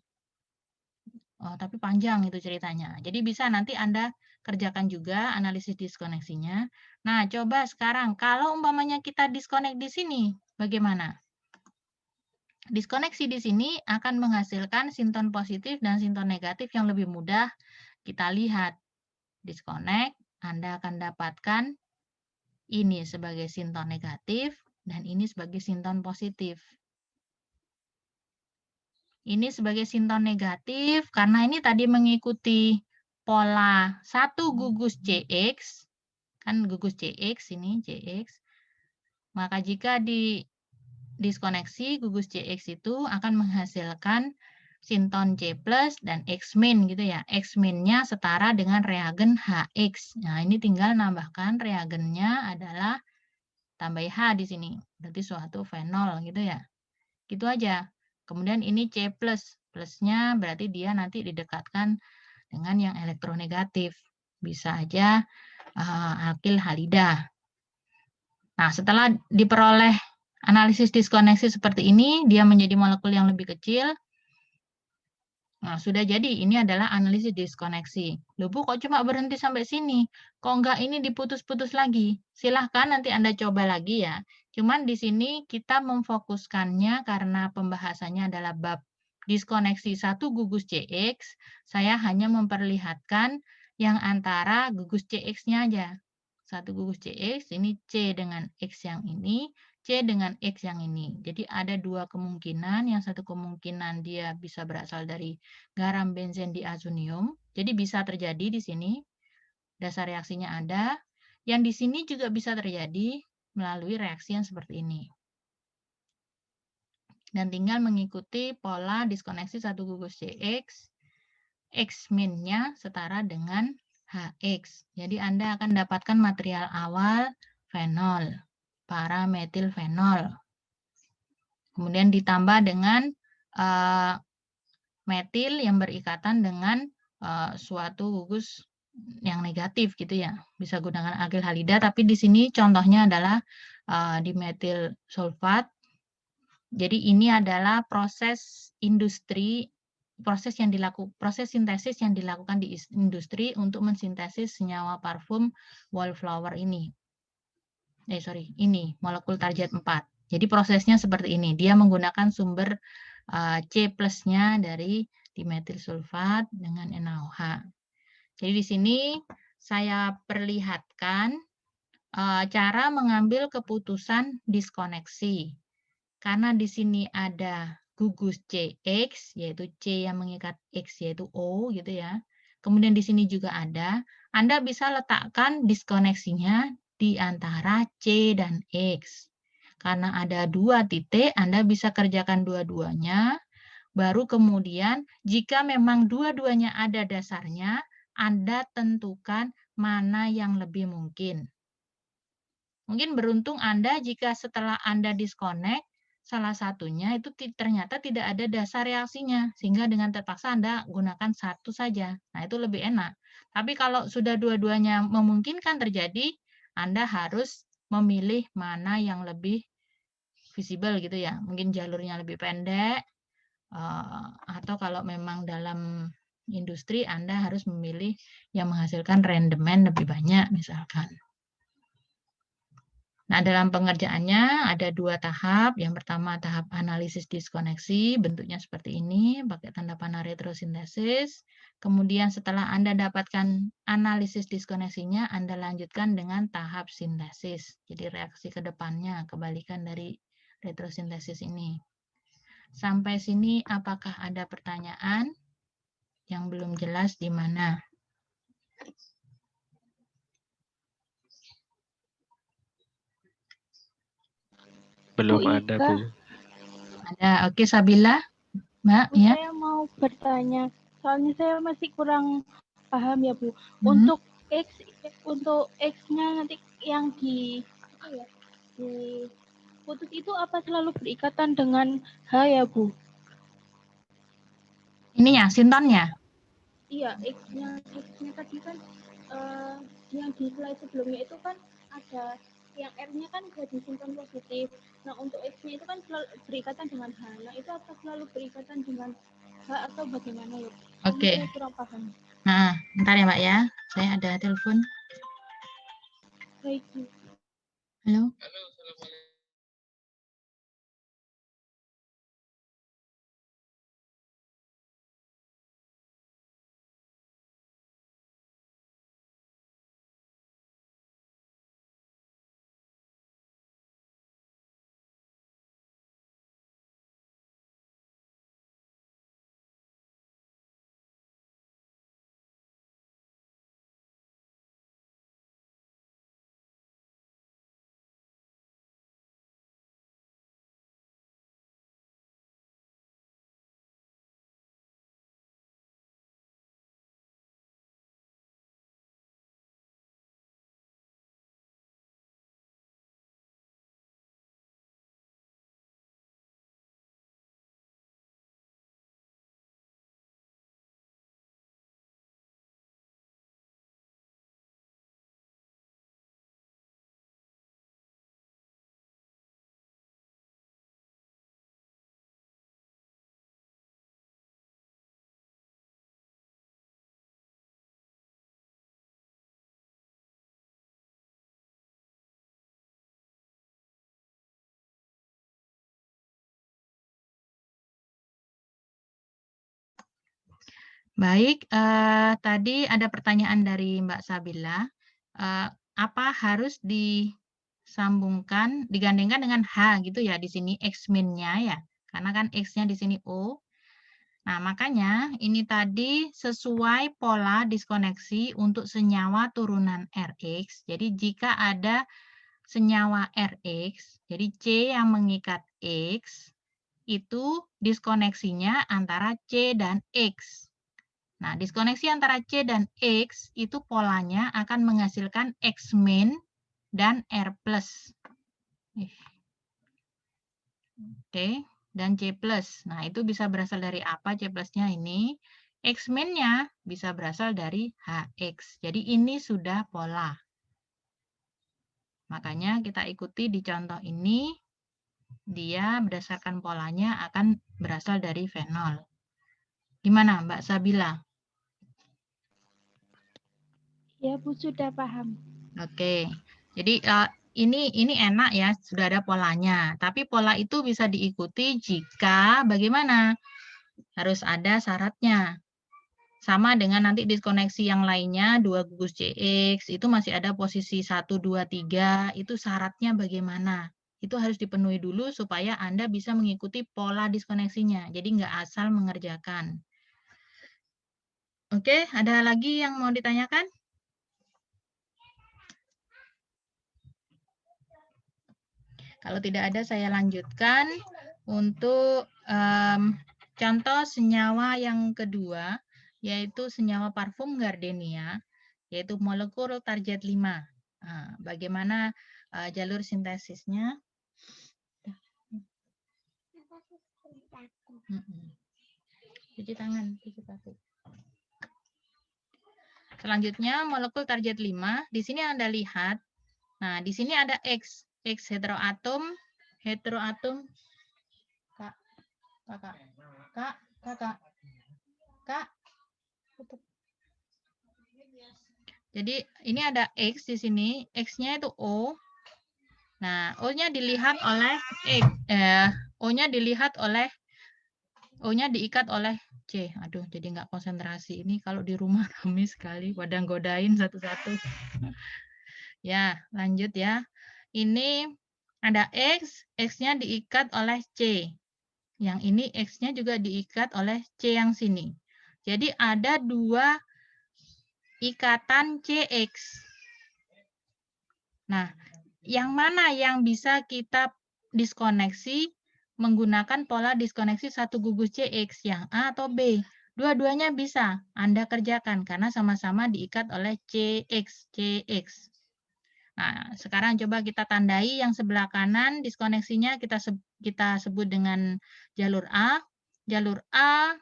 Oh, tapi panjang itu ceritanya. Jadi bisa nanti Anda kerjakan juga analisis diskoneksinya. Nah, coba sekarang kalau umpamanya kita disconnect di sini, bagaimana? Diskoneksi di sini akan menghasilkan sinton positif dan sinton negatif yang lebih mudah kita lihat. Disconnect, Anda akan dapatkan ini sebagai sinton negatif dan ini sebagai sinton positif. Ini sebagai sinton negatif karena ini tadi mengikuti pola 1 gugus CX, kan gugus CX ini CX. Maka jika di diskoneksi gugus CX itu akan menghasilkan sinton C+ dan X- gitu ya. X-nya setara dengan reagen HX. Nah, ini tinggal nambahkan reagennya adalah tambah H di sini. Berarti suatu fenol gitu ya. Gitu aja. Kemudian ini C+. Plusnya berarti dia nanti didekatkan dengan yang elektronegatif. Bisa aja alkil halida. Nah, setelah diperoleh analisis diskoneksi seperti ini, dia menjadi molekul yang lebih kecil. Nah, sudah jadi, ini adalah analisis diskoneksi. Loh Bu, kok cuma berhenti sampai sini? Kok enggak ini diputus-putus lagi? Silahkan nanti Anda coba lagi ya. Cuman di sini kita memfokuskannya karena pembahasannya adalah bab diskoneksi 1 gugus CX. Saya hanya memperlihatkan yang antara gugus CX-nya aja. 1 gugus CX, ini C dengan X yang ini, C dengan X yang ini. Jadi ada dua kemungkinan. Yang satu kemungkinan dia bisa berasal dari garam benzen diazonium. Jadi bisa terjadi di sini. Dasar reaksinya ada. Yang di sini juga bisa terjadi melalui reaksi yang seperti ini. Dan tinggal mengikuti pola diskoneksi 1 gugus CX. X-nya setara dengan HX. Jadi Anda akan dapatkan material awal fenol, parametilfenol. Kemudian ditambah dengan metil yang berikatan dengan suatu gugus yang negatif gitu ya. Bisa gunakan alkil halida, tapi di sini contohnya adalah dimetil sulfat. Jadi ini adalah proses industri proses sintesis yang dilakukan di industri untuk mensintesis senyawa parfum wallflower ini. Ini molekul target 4. Jadi prosesnya seperti ini. Dia menggunakan sumber C plusnya dari dimetil sulfat dengan NaOH. Jadi di sini saya perlihatkan cara mengambil keputusan diskoneksi. Karena di sini ada gugus CX, yaitu C yang mengikat X, yaitu O, gitu ya. Kemudian di sini juga ada, Anda bisa letakkan diskoneksinya di antara C dan X. Karena ada 2 titik, Anda bisa kerjakan dua-duanya. Baru kemudian, jika memang dua-duanya ada dasarnya, Anda tentukan mana yang lebih mungkin. Mungkin beruntung Anda jika setelah Anda disconnect, salah satunya itu ternyata tidak ada dasar reaksinya, sehingga dengan terpaksa Anda gunakan satu saja. Nah, itu lebih enak. Tapi kalau sudah dua-duanya memungkinkan terjadi, Anda harus memilih mana yang lebih visible gitu ya. Mungkin jalurnya lebih pendek, atau kalau memang dalam industri Anda harus memilih yang menghasilkan rendemen lebih banyak misalkan. Nah, dalam pengerjaannya ada 2 tahap. Yang pertama tahap analisis diskoneksi, bentuknya seperti ini, pakai tanda panah retrosintesis. Kemudian setelah Anda dapatkan analisis diskoneksinya, Anda lanjutkan dengan tahap sintesis. Jadi reaksi ke depannya, kebalikan dari retrosintesis ini. Sampai sini apakah ada pertanyaan yang belum jelas di mana? Belum Bu ada, Ika. Bu. Ada. Oke, Sabila. Mbak, Bu, ya. saya mau bertanya, soalnya saya masih kurang paham ya Bu. Hmm. Untuk X-nya nanti yang di putus itu apa selalu berikatan dengan H ya Bu? Ininya, sintonnya. Iya, X-nya tadi kan yang di slide sebelumnya itu kan ada yang R-nya kan jadi simpan positif. Nah, untuk X-nya itu kan selalu berikatan dengan H. Nah, itu apa selalu berikatan dengan H atau bagaimana ya? Oke. Saya kurang paham. Nah, bentar ya, Mbak ya. Saya ada telepon. Baik, Bu. Halo. Baik, tadi ada pertanyaan dari Mbak Sabila. Apa harus digandengkan dengan H gitu ya di sini X-min-nya ya? Karena kan X-nya di sini O. Nah, makanya ini tadi sesuai pola diskoneksi untuk senyawa turunan Rx. Jadi jika ada senyawa Rx, jadi C yang mengikat X, itu diskoneksinya antara C dan X. Nah, diskoneksi antara C dan X itu polanya akan menghasilkan X-min dan R+. Oke, dan C+. Nah, itu bisa berasal dari apa C plusnya ini? X-min-nya bisa berasal dari HX. Jadi ini sudah pola. Makanya kita ikuti di contoh ini, dia berdasarkan polanya akan berasal dari fenol. Gimana Mbak Sabila? Ya Bu, sudah paham. Oke, jadi ini enak ya, sudah ada polanya. Tapi pola itu bisa diikuti jika bagaimana? Harus ada syaratnya. Sama dengan nanti diskoneksi yang lainnya, 2 gugus CX, itu masih ada posisi 1, 2, 3, itu syaratnya bagaimana? Itu harus dipenuhi dulu supaya Anda bisa mengikuti pola diskoneksinya. Jadi nggak asal mengerjakan. Oke, ada lagi yang mau ditanyakan? Kalau tidak ada, saya lanjutkan untuk contoh senyawa yang kedua, yaitu senyawa parfum gardenia, yaitu molekul target 5. Nah, bagaimana jalur sintesisnya? Cuci tangan, cuci kaki. Selanjutnya, molekul target 5. Di sini Anda lihat, nah di sini ada X heteroatom, Kak, Kak. Jadi ini ada X di sini, X-nya itu O. Nah, O-nya dilihat oleh O-nya dilihat oleh O-nya diikat oleh C. Aduh, jadi nggak konsentrasi. Ini kalau di rumah rame sekali, pada godain satu-satu. Ya, lanjut ya. Ini ada X, X-nya diikat oleh C. Yang ini X-nya juga diikat oleh C yang sini. Jadi ada 2 ikatan CX. Nah, yang mana yang bisa kita diskoneksi menggunakan pola diskoneksi 1 gugus CX, yang A atau B? Dua-duanya bisa Anda kerjakan karena sama-sama diikat oleh CX. Nah, sekarang coba kita tandai yang sebelah kanan diskoneksinya kita sebut dengan jalur A. Jalur A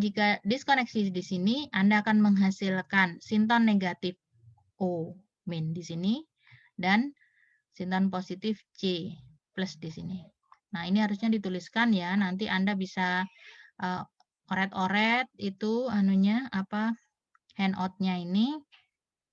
jika diskoneksi di sini, Anda akan menghasilkan sinton negatif O min di sini dan sinton positif C plus di sini. Nah, ini harusnya dituliskan ya. Nanti Anda bisa oret-oret itu handout-nya ini.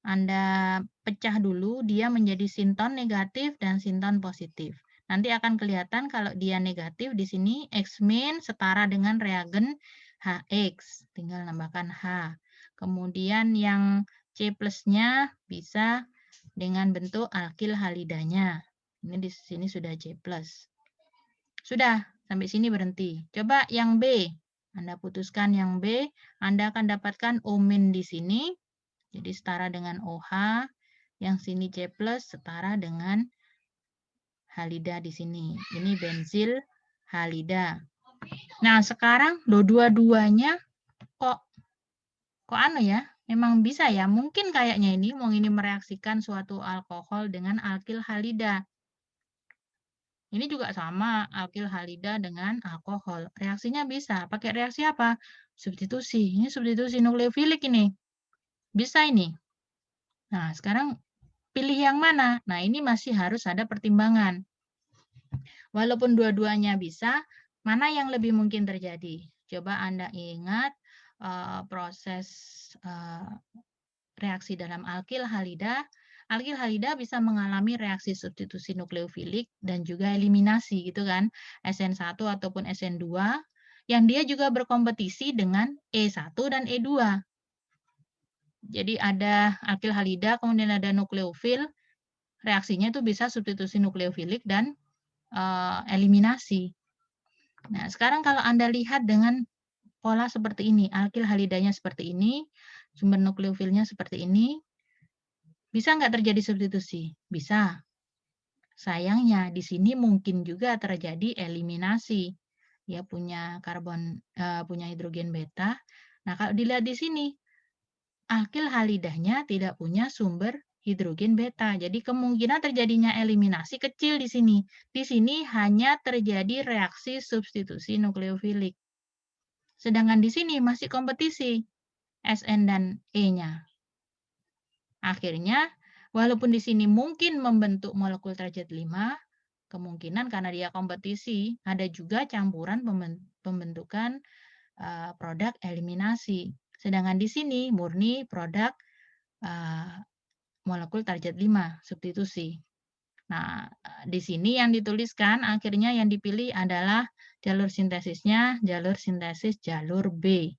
Anda pecah dulu dia menjadi sinton negatif dan sinton positif. Nanti akan kelihatan kalau dia negatif di sini X min setara dengan reagen HX. Tinggal nambahkan H. Kemudian yang C plusnya bisa dengan bentuk alkil halidanya. Ini di sini sudah C plus. Sudah, sampai sini berhenti. Coba yang B. Anda putuskan yang B, Anda akan dapatkan O min di sini. Jadi setara dengan OH. Yang sini C plus setara dengan halida di sini. Ini benzil halida. Nah, sekarang dua-duanya kok memang bisa ya. Mungkin kayaknya ini mereaksikan suatu alkohol dengan alkil halida. Ini juga sama, alkil halida dengan alkohol. Reaksinya bisa. Pakai reaksi apa? Substitusi. Ini substitusi nukleofilik ini. Bisa ini. Nah, sekarang pilih yang mana? Nah, ini masih harus ada pertimbangan. Walaupun dua-duanya bisa, mana yang lebih mungkin terjadi? Coba Anda ingat proses reaksi dalam alkil halida. Alkil halida bisa mengalami reaksi substitusi nukleofilik dan juga eliminasi gitu kan. SN1 ataupun SN2 yang dia juga berkompetisi dengan E1 dan E2. Jadi ada alkil halida, kemudian ada nukleofil, reaksinya itu bisa substitusi nukleofilik dan eliminasi. Nah, sekarang kalau Anda lihat dengan pola seperti ini, alkil halidanya seperti ini, sumber nukleofilnya seperti ini, bisa nggak terjadi substitusi? Bisa. Sayangnya di sini mungkin juga terjadi eliminasi. Ya punya punya hidrogen beta. Nah, kalau dilihat di sini, alkil halidanya tidak punya sumber hidrogen beta. Jadi kemungkinan terjadinya eliminasi kecil di sini. Di sini hanya terjadi reaksi substitusi nukleofilik. Sedangkan di sini masih kompetisi SN dan E-nya. Akhirnya, walaupun di sini mungkin membentuk molekul target 5, kemungkinan karena dia kompetisi, ada juga campuran pembentukan produk eliminasi. Sedangkan di sini murni produk molekul target 5, substitusi. Nah, di sini yang dituliskan akhirnya yang dipilih adalah jalur sintesisnya, jalur sintesis jalur B.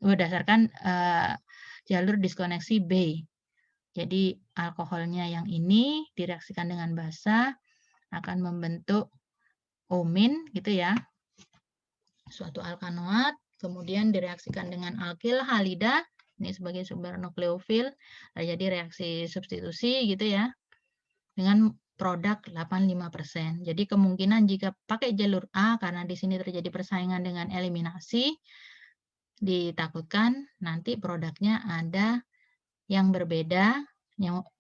Berdasarkan jalur diskoneksi B. Jadi alkoholnya yang ini direaksikan dengan basa akan membentuk omin gitu ya. Suatu alkanoat, kemudian direaksikan dengan alkil halida, ini sebagai sumber nukleofil, jadi reaksi substitusi gitu ya, dengan produk 85%. Jadi kemungkinan jika pakai jalur A, karena di sini terjadi persaingan dengan eliminasi, ditakutkan nanti produknya ada yang berbeda,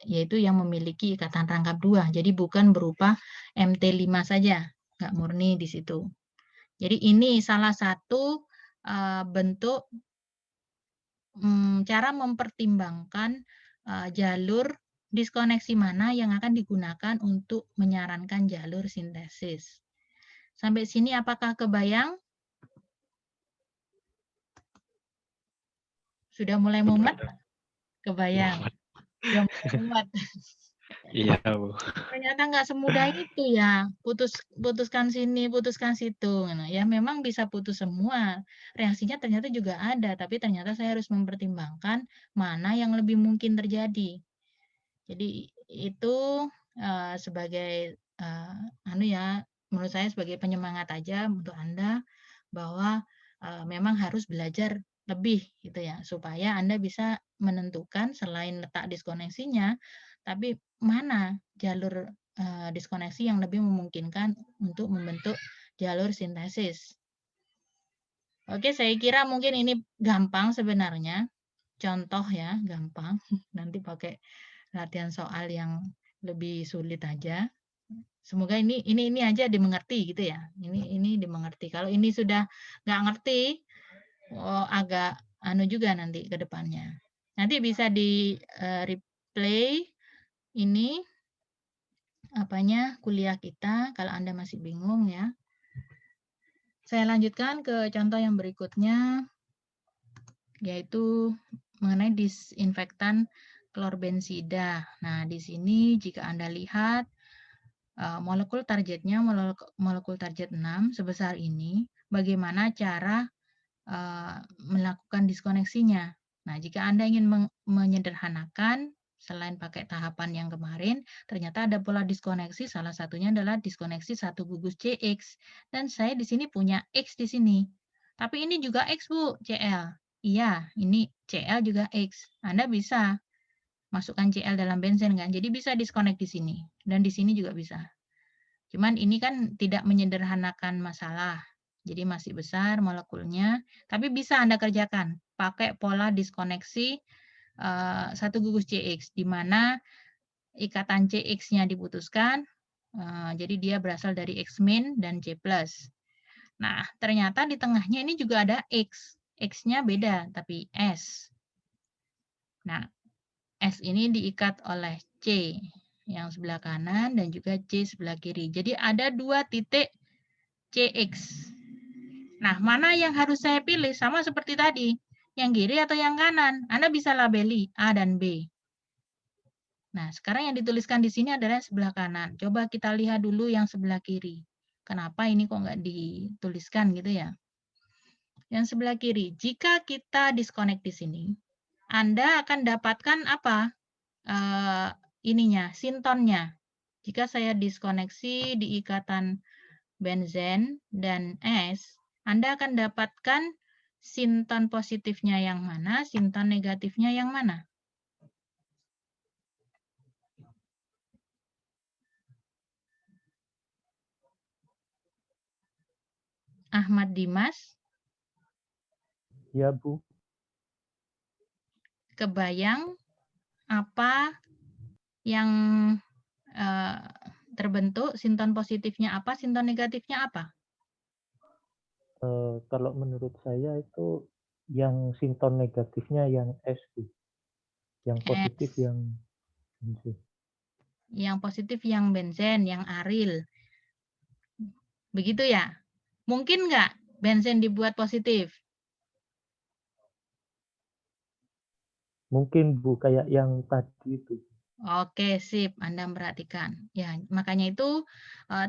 yaitu yang memiliki ikatan rangkap 2. Jadi bukan berupa MT5 saja, nggak murni di situ. Jadi ini salah satu bentuk cara mempertimbangkan jalur diskoneksi mana yang akan digunakan untuk menyarankan jalur sintesis. Sampai sini apakah kebayang? Sudah mulai mumet? Kebayang. Sudah mulai mumet. Iya, Bu. Ternyata nggak semudah itu ya, putuskan sini, putuskan situ. Nah, ya memang bisa putus semua. Reaksinya ternyata juga ada, tapi ternyata saya harus mempertimbangkan mana yang lebih mungkin terjadi. Jadi itu sebagai menurut saya sebagai penyemangat aja untuk Anda bahwa memang harus belajar lebih gitu ya, supaya Anda bisa menentukan selain letak diskoneksinya, tapi mana jalur diskoneksi yang lebih memungkinkan untuk membentuk jalur sintesis. Oke, saya kira mungkin ini gampang sebenarnya. Contoh ya, gampang. Nanti pakai latihan soal yang lebih sulit aja. Semoga ini aja dimengerti gitu ya. Ini dimengerti. Kalau ini sudah nggak ngerti, agak juga nanti ke depannya. Nanti bisa di replay ini kuliah kita kalau Anda masih bingung ya. Saya lanjutkan ke contoh yang berikutnya, yaitu mengenai disinfektan klorbensida. Nah, di sini jika Anda lihat molekul targetnya molekul target 6 sebesar ini, bagaimana cara melakukan diskoneksinya. Nah, jika Anda ingin menyederhanakan, selain pakai tahapan yang kemarin, ternyata ada pola diskoneksi, salah satunya adalah diskoneksi satu gugus CX. Dan saya di sini punya X di sini. Tapi ini juga X, Bu, CL. Iya, ini CL juga X. Anda bisa masukkan CL dalam benzen kan, jadi bisa diskonek di sini. Dan di sini juga bisa. Cuman ini kan tidak menyederhanakan masalah. Jadi masih besar molekulnya, tapi bisa Anda kerjakan pakai pola diskoneksi satu gugus CX, di mana ikatan CX-nya diputuskan, jadi dia berasal dari X- dan C+. Nah, ternyata di tengahnya ini juga ada X. X-nya beda, tapi S. Nah, S ini diikat oleh C yang sebelah kanan dan juga C sebelah kiri. Jadi ada 2 titik CX. Nah, mana yang harus saya pilih? Sama seperti tadi. Yang kiri atau yang kanan? Anda bisa labeli A dan B. Nah, sekarang yang dituliskan di sini adalah sebelah kanan. Coba kita lihat dulu yang sebelah kiri. Kenapa ini kok nggak dituliskan gitu ya? Yang sebelah kiri. Jika kita disconnect di sini, Anda akan dapatkan apa? Sintonnya. Jika saya diskoneksi di ikatan benzen dan S, Anda akan dapatkan sinton positifnya yang mana, sinton negatifnya yang mana. Ahmad Dimas. Ya, Bu. Kebayang apa yang terbentuk, sinton positifnya apa, sinton negatifnya apa? Kalau menurut saya itu yang sinton negatifnya yang S, Bu. Yang positif S. yang benzen. Yang positif yang benzen, yang aril. Begitu ya? Mungkin nggak benzen dibuat positif? Mungkin Bu, kayak yang tadi itu. Oke, sip. Anda perhatikan. Ya, makanya itu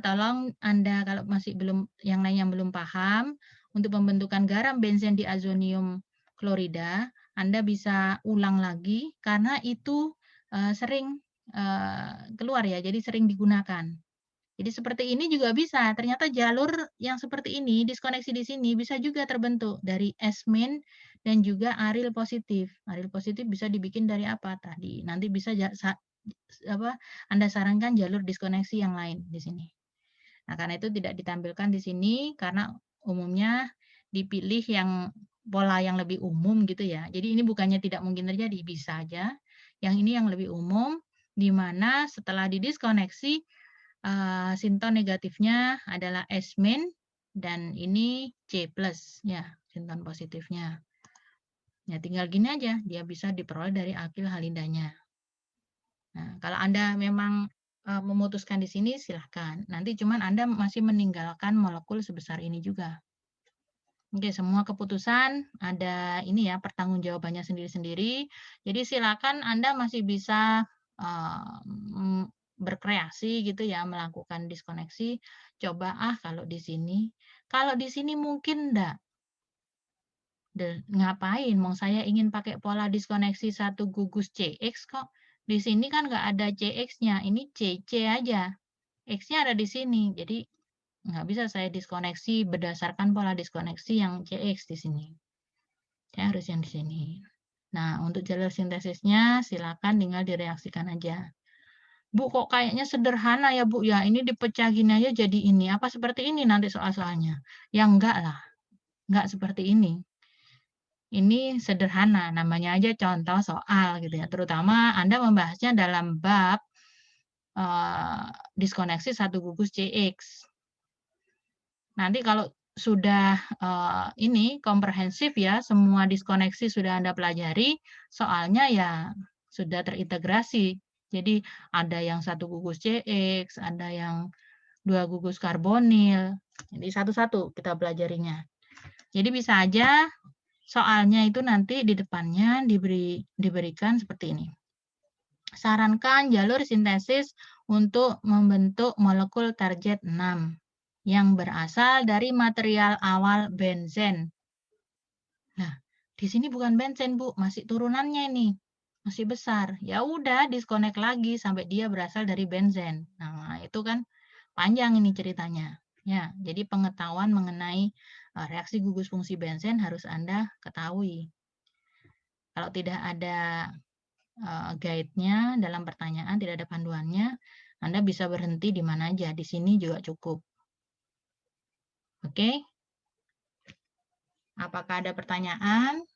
tolong Anda kalau masih belum yang lain yang belum paham untuk pembentukan garam benzen di azonium klorida, Anda bisa ulang lagi karena itu sering keluar ya, jadi sering digunakan. Jadi seperti ini juga bisa. Ternyata jalur yang seperti ini, diskoneksi di sini bisa juga terbentuk dari S-min dan juga aril positif. Aril positif bisa dibikin dari apa tadi? Nanti bisa Anda sarankan jalur diskoneksi yang lain di sini. Nah, karena itu tidak ditampilkan di sini karena umumnya dipilih yang pola yang lebih umum gitu ya. Jadi ini bukannya tidak mungkin terjadi, bisa aja. Yang ini yang lebih umum, di mana setelah didiskoneksi sinton negatifnya adalah S-min dan ini C+, ya, sinton positifnya. Ya, tinggal gini aja, dia bisa diperoleh dari alkil halidanya. Nah, kalau Anda memang memutuskan di sini, silahkan. Nanti cuman Anda masih meninggalkan molekul sebesar ini juga. Oke, semua keputusan ada ini ya, pertanggungjawabannya sendiri-sendiri. Jadi silakan Anda masih bisa berkreasi gitu ya, melakukan diskoneksi. Coba kalau di sini. Kalau di sini mungkin enggak. Ngapain? Mau saya ingin pakai pola diskoneksi 1 gugus CX kok. Di sini kan nggak ada CX-nya. Ini CC aja. X-nya ada di sini. Jadi nggak bisa saya diskoneksi berdasarkan pola diskoneksi yang CX di sini. Saya harus yang di sini. Nah, untuk jalur sintesisnya silakan tinggal direaksikan aja. Bu, kok kayaknya sederhana ya, Bu? Ya, ini dipecah gini aja jadi ini. Apa seperti ini nanti soal-soalnya? Ya enggak lah. Enggak seperti ini. Ini sederhana, namanya aja contoh soal gitu ya. Terutama Anda membahasnya dalam bab diskoneksi 1 gugus CX. Nanti kalau sudah ini komprehensif ya, semua diskoneksi sudah Anda pelajari, soalnya ya sudah terintegrasi. Jadi ada yang 1 gugus CX, ada yang 2 gugus karbonil. Jadi satu-satu kita pelajarinya. Jadi bisa aja soalnya itu nanti di depannya diberikan seperti ini. Sarankan jalur sintesis untuk membentuk molekul target 6 yang berasal dari material awal benzen. Nah, di sini bukan benzen, Bu, masih turunannya ini. Masih besar. Ya udah, diskonek lagi sampai dia berasal dari benzen. Nah, itu kan panjang ini ceritanya. Ya, jadi pengetahuan mengenai reaksi gugus fungsi benzen harus Anda ketahui. Kalau tidak ada guide-nya dalam pertanyaan, tidak ada panduannya, Anda bisa berhenti di mana aja. Di sini juga cukup. Oke? Apakah ada pertanyaan?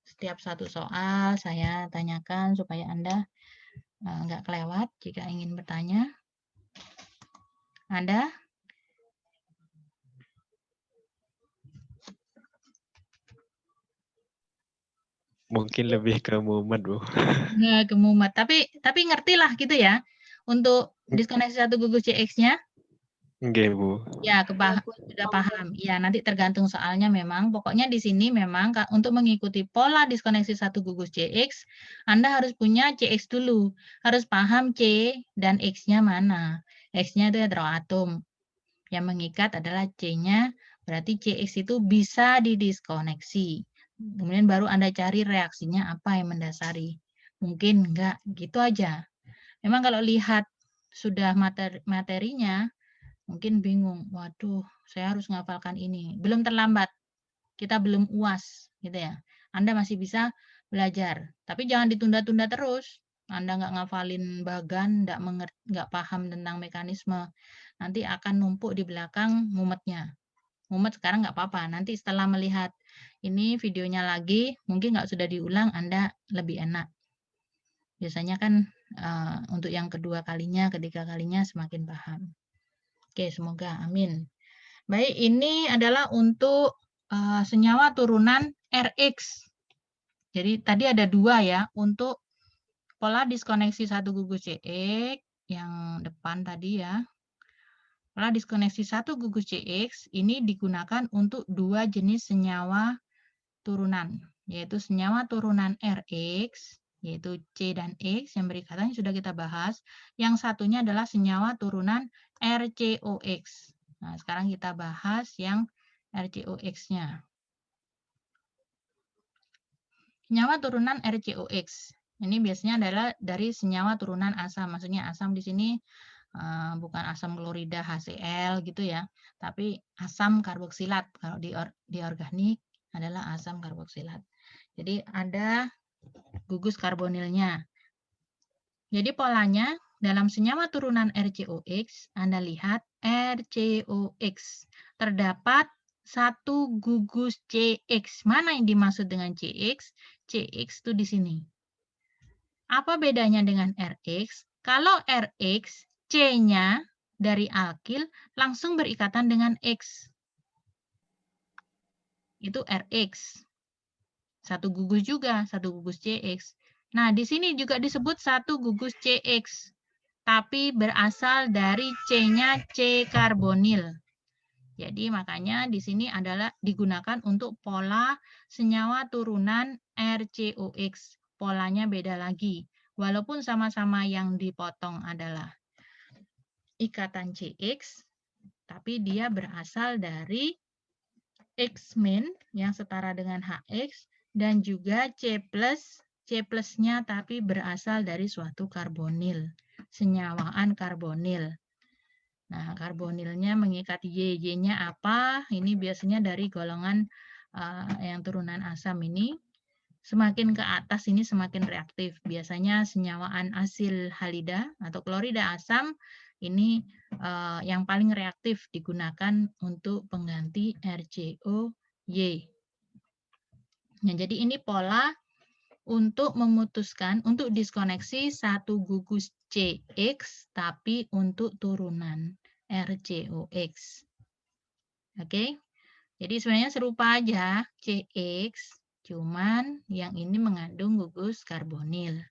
Setiap satu soal saya tanyakan supaya Anda nggak kelewat jika ingin bertanya. Ada? Mungkin lebih ke mumet, Bu. Nggak kemumat. Tapi ngertilah gitu ya. Untuk diskoneksi 1 gugus CX-nya. Nggih, Bu. Ya, sudah paham. Ya, nanti tergantung soalnya memang. Pokoknya di sini memang untuk mengikuti pola diskoneksi 1 gugus CX, Anda harus punya CX dulu. Harus paham C dan X-nya mana. X-nya itu heteroatom. Yang mengikat adalah C-nya, berarti CX itu bisa didiskoneksi. Kemudian baru Anda cari reaksinya apa yang mendasari. Mungkin enggak, gitu aja. Memang kalau lihat sudah materinya, mungkin bingung, waduh, saya harus ngafalkan ini. Belum terlambat, kita belum UAS, gitu ya. Anda masih bisa belajar, tapi jangan ditunda-tunda terus. Anda nggak ngafalin bagan, nggak paham tentang mekanisme, nanti akan numpuk di belakang mumetnya. Mumet sekarang nggak apa-apa, nanti setelah melihat ini videonya lagi, mungkin nggak sudah diulang, Anda lebih enak. Biasanya kan untuk yang kedua kalinya, ketiga kalinya semakin paham. Oke, semoga. Amin. Baik, ini adalah untuk senyawa turunan RX. Jadi tadi ada 2 ya, untuk pola diskoneksi 1 gugus CX, yang depan tadi ya. Pola diskoneksi 1 gugus CX ini digunakan untuk 2 jenis senyawa turunan, yaitu senyawa turunan RX, yaitu C dan X yang berikatan sudah kita bahas. Yang satunya adalah senyawa turunan RCOX. Nah, sekarang kita bahas yang RCOX-nya. Senyawa turunan RCOX. Ini biasanya adalah dari senyawa turunan asam. Maksudnya asam di sini bukan asam klorida HCl gitu ya, tapi asam karboksilat. Kalau di organik adalah asam karboksilat. Jadi ada gugus karbonilnya. Jadi polanya dalam senyawa turunan RCOX, Anda lihat RCOX. Terdapat 1 gugus CX. Mana yang dimaksud dengan CX? CX itu di sini. Apa bedanya dengan RX? Kalau RX, C-nya dari alkil langsung berikatan dengan X. Itu RX. 1 gugus juga, 1 gugus CX. Nah, di sini juga disebut 1 gugus CX. Tapi berasal dari C-nya C karbonil. Jadi makanya di sini adalah digunakan untuk pola senyawa turunan RCOX. Polanya beda lagi. Walaupun sama-sama yang dipotong adalah ikatan CX, tapi dia berasal dari X- yang setara dengan HX dan juga C+, C+-nya tapi berasal dari suatu karbonil, senyawaan karbonil. Nah, karbonilnya mengikat Y, Y-nya apa? Ini biasanya dari golongan yang turunan asam ini. Semakin ke atas ini semakin reaktif. Biasanya senyawaan asil halida atau klorida asam ini yang paling reaktif digunakan untuk pengganti RCOY. Nah, jadi ini pola untuk memutuskan, untuk diskoneksi 1 gugus CX, tapi untuk turunan RCOX. Oke, jadi sebenarnya serupa aja CX, cuman yang ini mengandung gugus karbonil.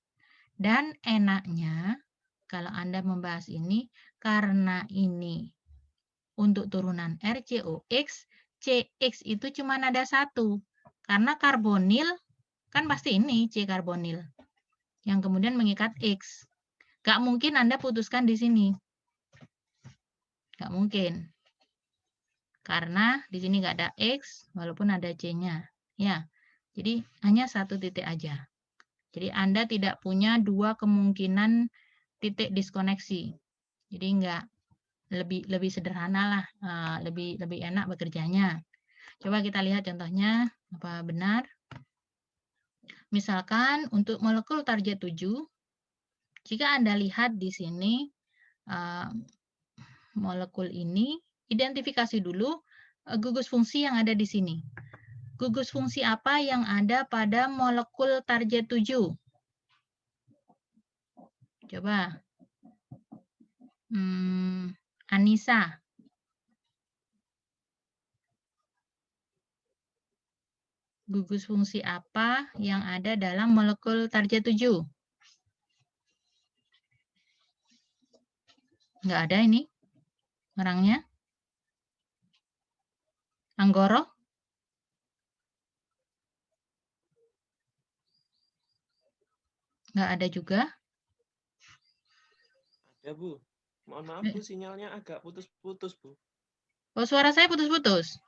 Dan enaknya, kalau Anda membahas ini, karena ini untuk turunan RCOX, CX itu cuma ada 1. Karena karbonil, kan pasti ini C karbonil. Yang kemudian mengikat X. Gak mungkin Anda putuskan di sini. Gak mungkin. Karena di sini nggak ada X, walaupun ada C-nya. Ya, jadi hanya 1 titik aja. Jadi Anda tidak punya 2 kemungkinan titik diskoneksi. Jadi nggak lebih sederhana lah, lebih enak bekerjanya. Coba kita lihat contohnya, apa benar? Misalkan untuk molekul target 7, jika Anda lihat di sini molekul ini, identifikasi dulu gugus fungsi yang ada di sini. Gugus fungsi apa yang ada pada molekul target 7? Coba. Anissa. Gugus fungsi apa yang ada dalam molekul target 7? Nggak ada ini orangnya. Anggoro? Nggak ada juga. Ada, Bu. Mohon maaf, Bu, sinyalnya agak putus-putus, Bu. Oh, suara saya putus-putus?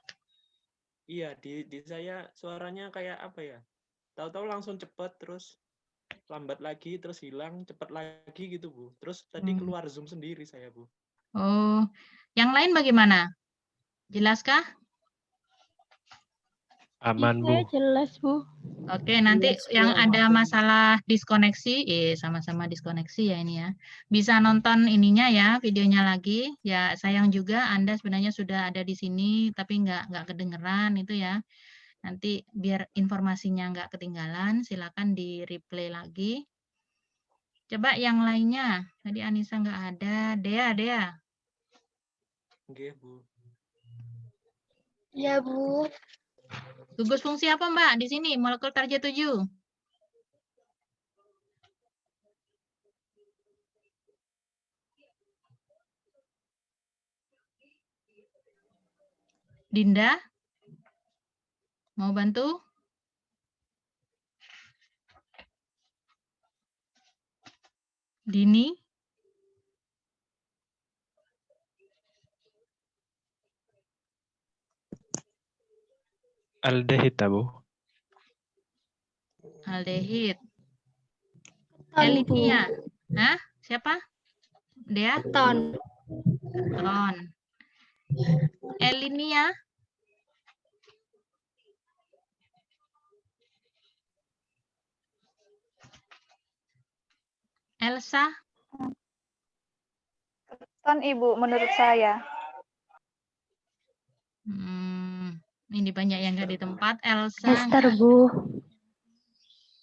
Iya, di saya suaranya kayak apa ya? Tahu-tahu langsung cepat, terus lambat lagi, terus hilang, cepat lagi gitu, Bu. Terus tadi keluar Zoom sendiri saya, Bu. Oh, yang lain bagaimana? Jelaskah? Aman, Bu. Jelas, Bu. Oke, nanti yang ada masalah diskoneksi, sama-sama diskoneksi ya ini ya. Bisa nonton ininya ya, videonya lagi. Ya, sayang juga Anda sebenarnya sudah ada di sini, tapi nggak kedengeran itu ya. Nanti biar informasinya nggak ketinggalan, silakan di replay lagi. Coba yang lainnya. Tadi Anissa nggak ada. Dea. Oke, Bu. Ya, Bu. Gugus fungsi apa, Mbak? Di sini, molekul target 7. Dinda? Mau bantu? Dini? Aldehid, Bu. Aldehid. Keton, Bu. Elinia? Hah? Siapa? Dea? Keton. Keton. Elinia? Elsa? Keton, Ibu, menurut saya. Ini banyak yang nggak di tempat. Elsa. Esther, Bu.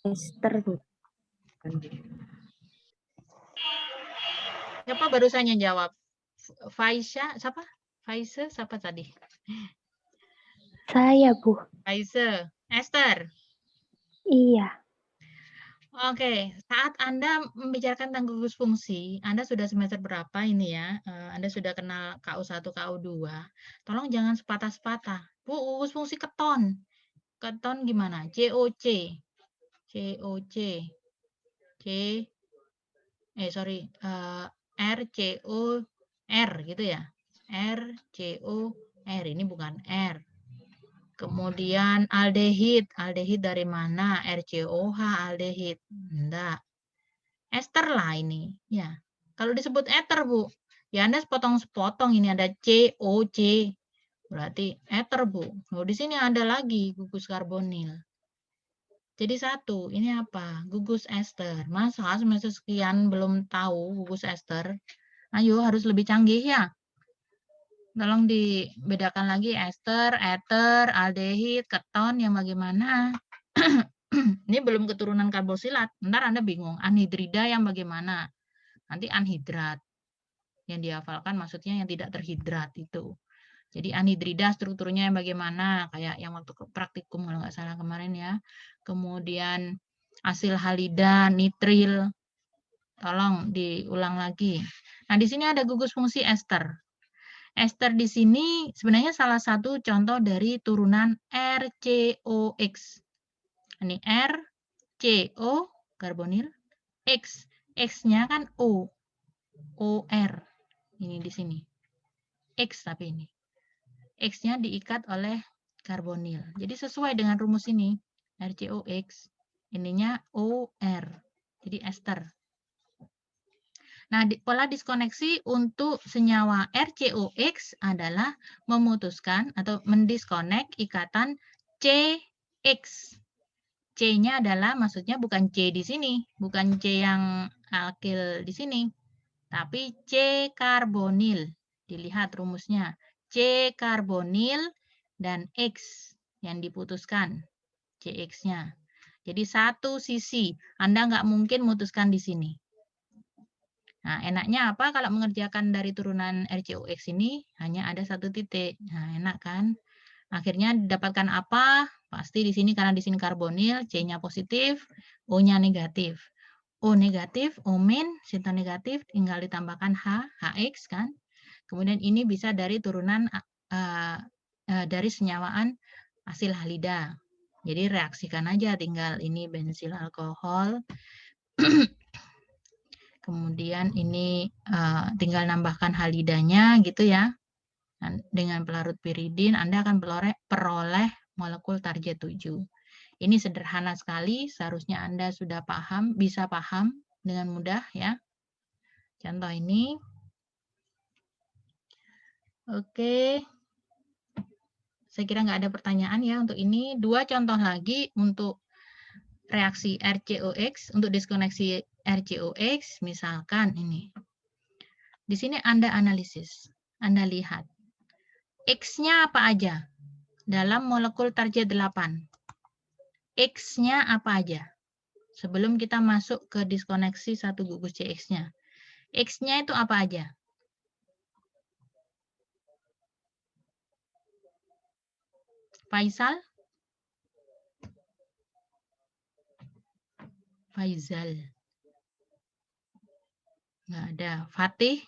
Esther, Bu. Siapa barusan yang jawab? Faisha? Siapa? Faisha? Siapa tadi? Saya, Bu. Faisha. Esther. Iya. Oke, saat Anda membicarakan tentang gugus fungsi, Anda sudah semester berapa ini ya? Anda sudah kenal KU1, KU2. Tolong jangan sepatah-sepatah. Bu, gugus fungsi keton. Keton gimana? COC. COC. RCOR gitu ya. RCOR. Ini bukan R. Kemudian aldehid. Aldehid dari mana? RCOH aldehid. Enggak. Ester lah ini. Ya. Kalau disebut ether, Bu, ya Anda sepotong-sepotong. Ini ada COC. Berarti ether, Bu. Oh, di sini ada lagi gugus karbonil. Jadi satu, ini apa? Gugus ester. Masa semester sekian belum tahu gugus ester? Ayo, harus lebih canggih ya. Tolong dibedakan lagi ester, ether, aldehid, keton yang bagaimana. Ini belum keturunan karbosilat. Ntar Anda bingung. Anhidrida yang bagaimana? Nanti anhidrat. Yang dihafalkan maksudnya yang tidak terhidrat itu. Jadi anhidrida strukturnya yang bagaimana? Kayak yang waktu praktikum kalau nggak salah kemarin ya. Kemudian asil halida, nitril. Tolong diulang lagi. Nah, di sini ada gugus fungsi ester. Ester di sini sebenarnya salah satu contoh dari turunan RCOX. Ini RCO, karbonil, X. X-nya kan O. OR. Ini di sini. X tapi ini. X-nya diikat oleh karbonil. Jadi sesuai dengan rumus ini. RCOX. Ininya OR. Jadi ester. Nah, pola diskoneksi untuk senyawa RCOX adalah memutuskan atau mendiskonek ikatan CX. C-nya adalah maksudnya bukan C di sini, bukan C yang alkil di sini, tapi C karbonil. Dilihat rumusnya. C karbonil dan X yang diputuskan, CX-nya. Jadi satu sisi, Anda nggak mungkin memutuskan di sini. Nah, enaknya apa kalau mengerjakan dari turunan RCOX ini hanya ada satu titik. Nah, enak kan? Akhirnya didapatkan apa? Pasti di sini karena di sini karbonil, C-nya positif, O-nya negatif. O negatif, O min, sinton negatif, tinggal ditambahkan H, HX kan. Kemudian ini bisa dari turunan dari senyawaan asil halida. Jadi reaksikan aja, tinggal ini bensil alkohol. Kemudian ini tinggal nambahkan halidanya gitu ya. Dengan pelarut piridin Anda akan peroleh molekul target 7. Ini sederhana sekali, seharusnya Anda sudah paham, bisa paham dengan mudah ya. Contoh ini. Oke. Saya kira nggak ada pertanyaan ya untuk ini. 2 contoh lagi untuk reaksi RCOX, untuk diskoneksi RCOX, misalkan ini. Di sini Anda analisis, Anda lihat. X-nya apa aja? Dalam molekul target 8. X-nya apa aja? Sebelum kita masuk ke diskoneksi satu gugus CX-nya. X-nya itu apa aja? Faisal? Faizal? Nggak ada. Fatih?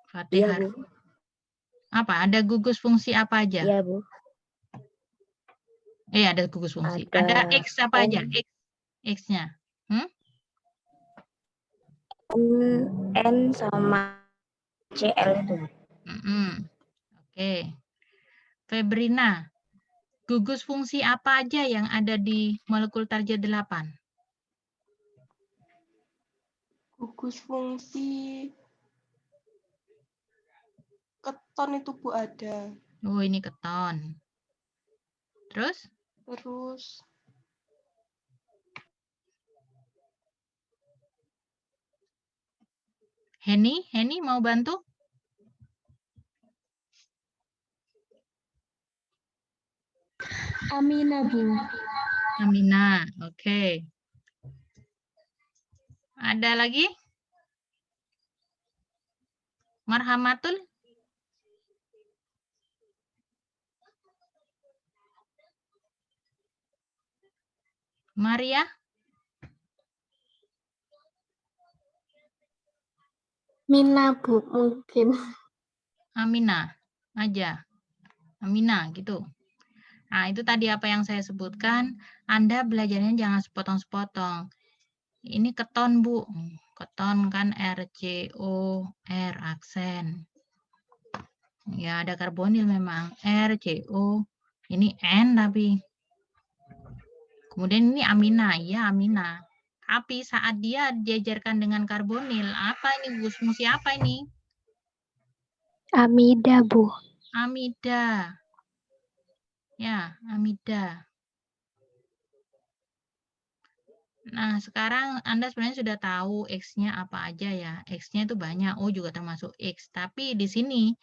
Fatihah. Bu. Apa? Ada gugus fungsi apa aja? Iya, Bu. Ada gugus fungsi. Ada X apa aja? X-nya. N sama CL itu. Oke. Febrina, gugus fungsi apa aja yang ada di molekul target 8? Gugus fungsi keton itu Bu ada. Oh, ini keton. Terus? Terus Henny mau bantu? Amina, Bu. Amina, oke. Ada lagi? Marhamatul? Maria? Mina, Bu, mungkin. Amina aja. Amina gitu. Nah, itu tadi apa yang saya sebutkan. Anda belajarnya jangan sepotong-sepotong. Ini keton, Bu. Keton kan RCO, R aksen. Ya, ada karbonil memang. RCO. Ini N tapi. Kemudian ini amina. Ya, amina. Tapi saat dia diajarkan dengan karbonil, apa ini gugus fungsi apa ini? Amida, Bu. Amida. Ya, amida. Nah, sekarang Anda sebenarnya sudah tahu X-nya apa aja ya. X-nya itu banyak, O juga termasuk X. Tapi di sini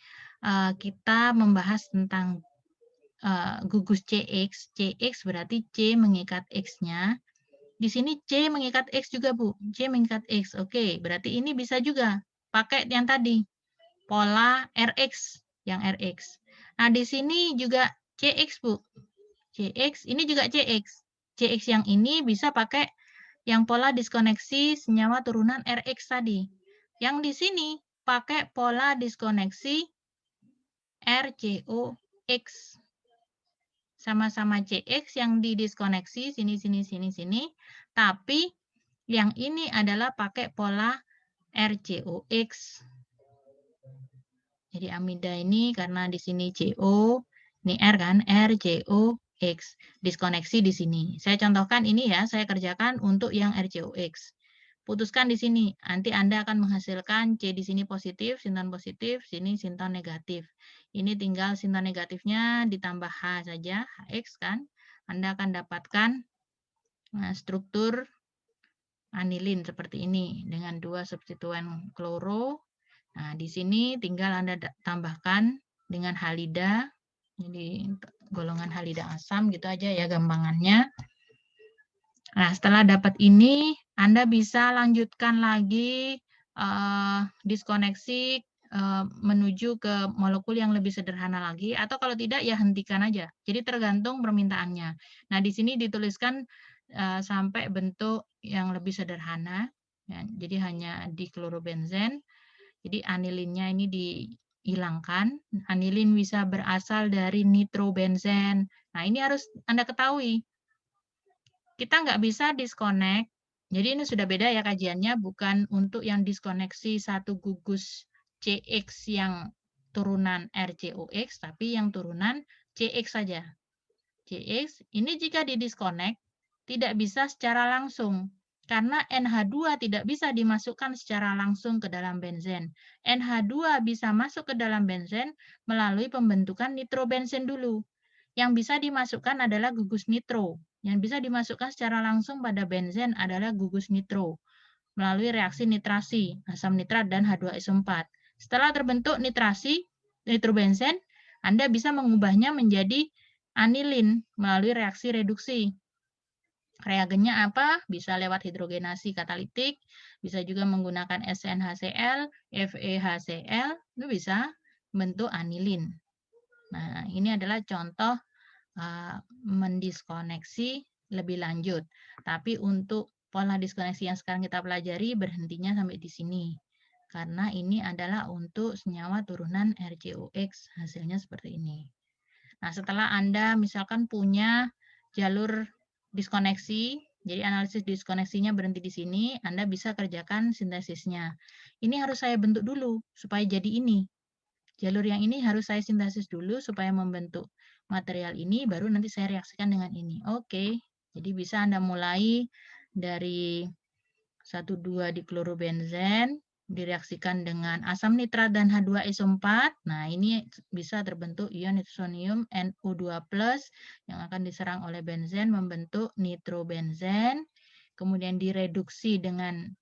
kita membahas tentang gugus CX. CX berarti C mengikat X-nya. Di sini C mengikat X juga, Bu. C mengikat X. Oke, berarti ini bisa juga pakai yang tadi. Pola RX, yang RX. Nah, di sini juga CX, Bu. CX, ini juga CX. CX yang ini bisa pakai yang pola diskoneksi senyawa turunan RX tadi. Yang di sini pakai pola diskoneksi RCOX. Sama-sama CX yang didiskoneksi sini. Tapi yang ini adalah pakai pola RCOX. Jadi amida ini karena di sini CO, ini R kan, RCOX. Diskoneksi di sini. Saya contohkan ini ya, saya kerjakan untuk yang RCOX. Putuskan di sini. Nanti Anda akan menghasilkan C di sini positif, sinton positif, sini sinton negatif. Ini tinggal sinton negatifnya ditambah H saja, HX kan. Anda akan dapatkan struktur anilin seperti ini dengan 2 substituen kloro. Nah, di sini tinggal Anda tambahkan dengan halida. Jadi golongan halida asam gitu aja ya gampangannya. Nah, setelah dapat ini, Anda bisa lanjutkan lagi diskoneksi menuju ke molekul yang lebih sederhana lagi, atau kalau tidak ya hentikan aja. Jadi tergantung permintaannya. Nah, di sini dituliskan sampai bentuk yang lebih sederhana. Ya, jadi hanya diklorobenzen. Jadi anilinnya ini dihilangkan. Anilin bisa berasal dari nitrobenzen. Nah, ini harus Anda ketahui. Kita nggak bisa disconnect. Jadi ini sudah beda ya kajiannya, bukan untuk yang diskoneksi satu gugus CX yang turunan RCOX, tapi yang turunan CX saja. CX ini jika didisconnect tidak bisa secara langsung, karena NH2 tidak bisa dimasukkan secara langsung ke dalam benzen. NH2 bisa masuk ke dalam benzen melalui pembentukan nitrobenzen dulu. Yang bisa dimasukkan adalah gugus nitro. Yang bisa dimasukkan secara langsung pada benzen adalah gugus nitro melalui reaksi nitrasi, asam nitrat dan H2SO4. Setelah terbentuk nitrobenzen, Anda bisa mengubahnya menjadi anilin melalui reaksi reduksi. Reagennya apa? Bisa lewat hidrogenasi katalitik, bisa juga menggunakan SNHCl, FeHCl, itu bisa bentuk anilin. Nah, ini adalah contoh mendiskoneksi lebih lanjut. Tapi untuk pola diskoneksi yang sekarang kita pelajari berhentinya sampai di sini. karena ini adalah untuk senyawa turunan RCOX, hasilnya seperti ini. Nah, setelah Anda misalkan punya jalur diskoneksi, jadi analisis diskoneksinya berhenti di sini, Anda bisa kerjakan sintesisnya. Ini harus saya bentuk dulu supaya jadi ini. Jalur yang ini harus saya sintesis dulu supaya membentuk material ini, baru nanti saya reaksikan dengan ini. Oke, jadi bisa Anda mulai dari 1,2 diklorobenzen, direaksikan dengan asam nitrat dan H2SO4. Nah, ini bisa terbentuk ion nitrsonium NO2+, yang akan diserang oleh benzen membentuk nitrobenzen. Kemudian direduksi dengan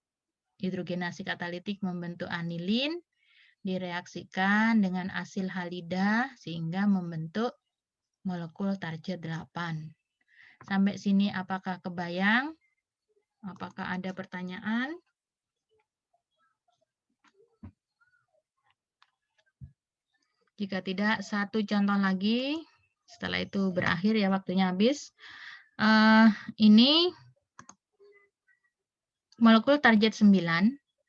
hidrogenasi katalitik membentuk anilin. Direaksikan dengan asil halida sehingga membentuk molekul target 8. Sampai sini apakah kebayang? Apakah ada pertanyaan? Jika tidak, satu contoh lagi. Setelah itu berakhir ya, waktunya habis. Ini molekul target 9.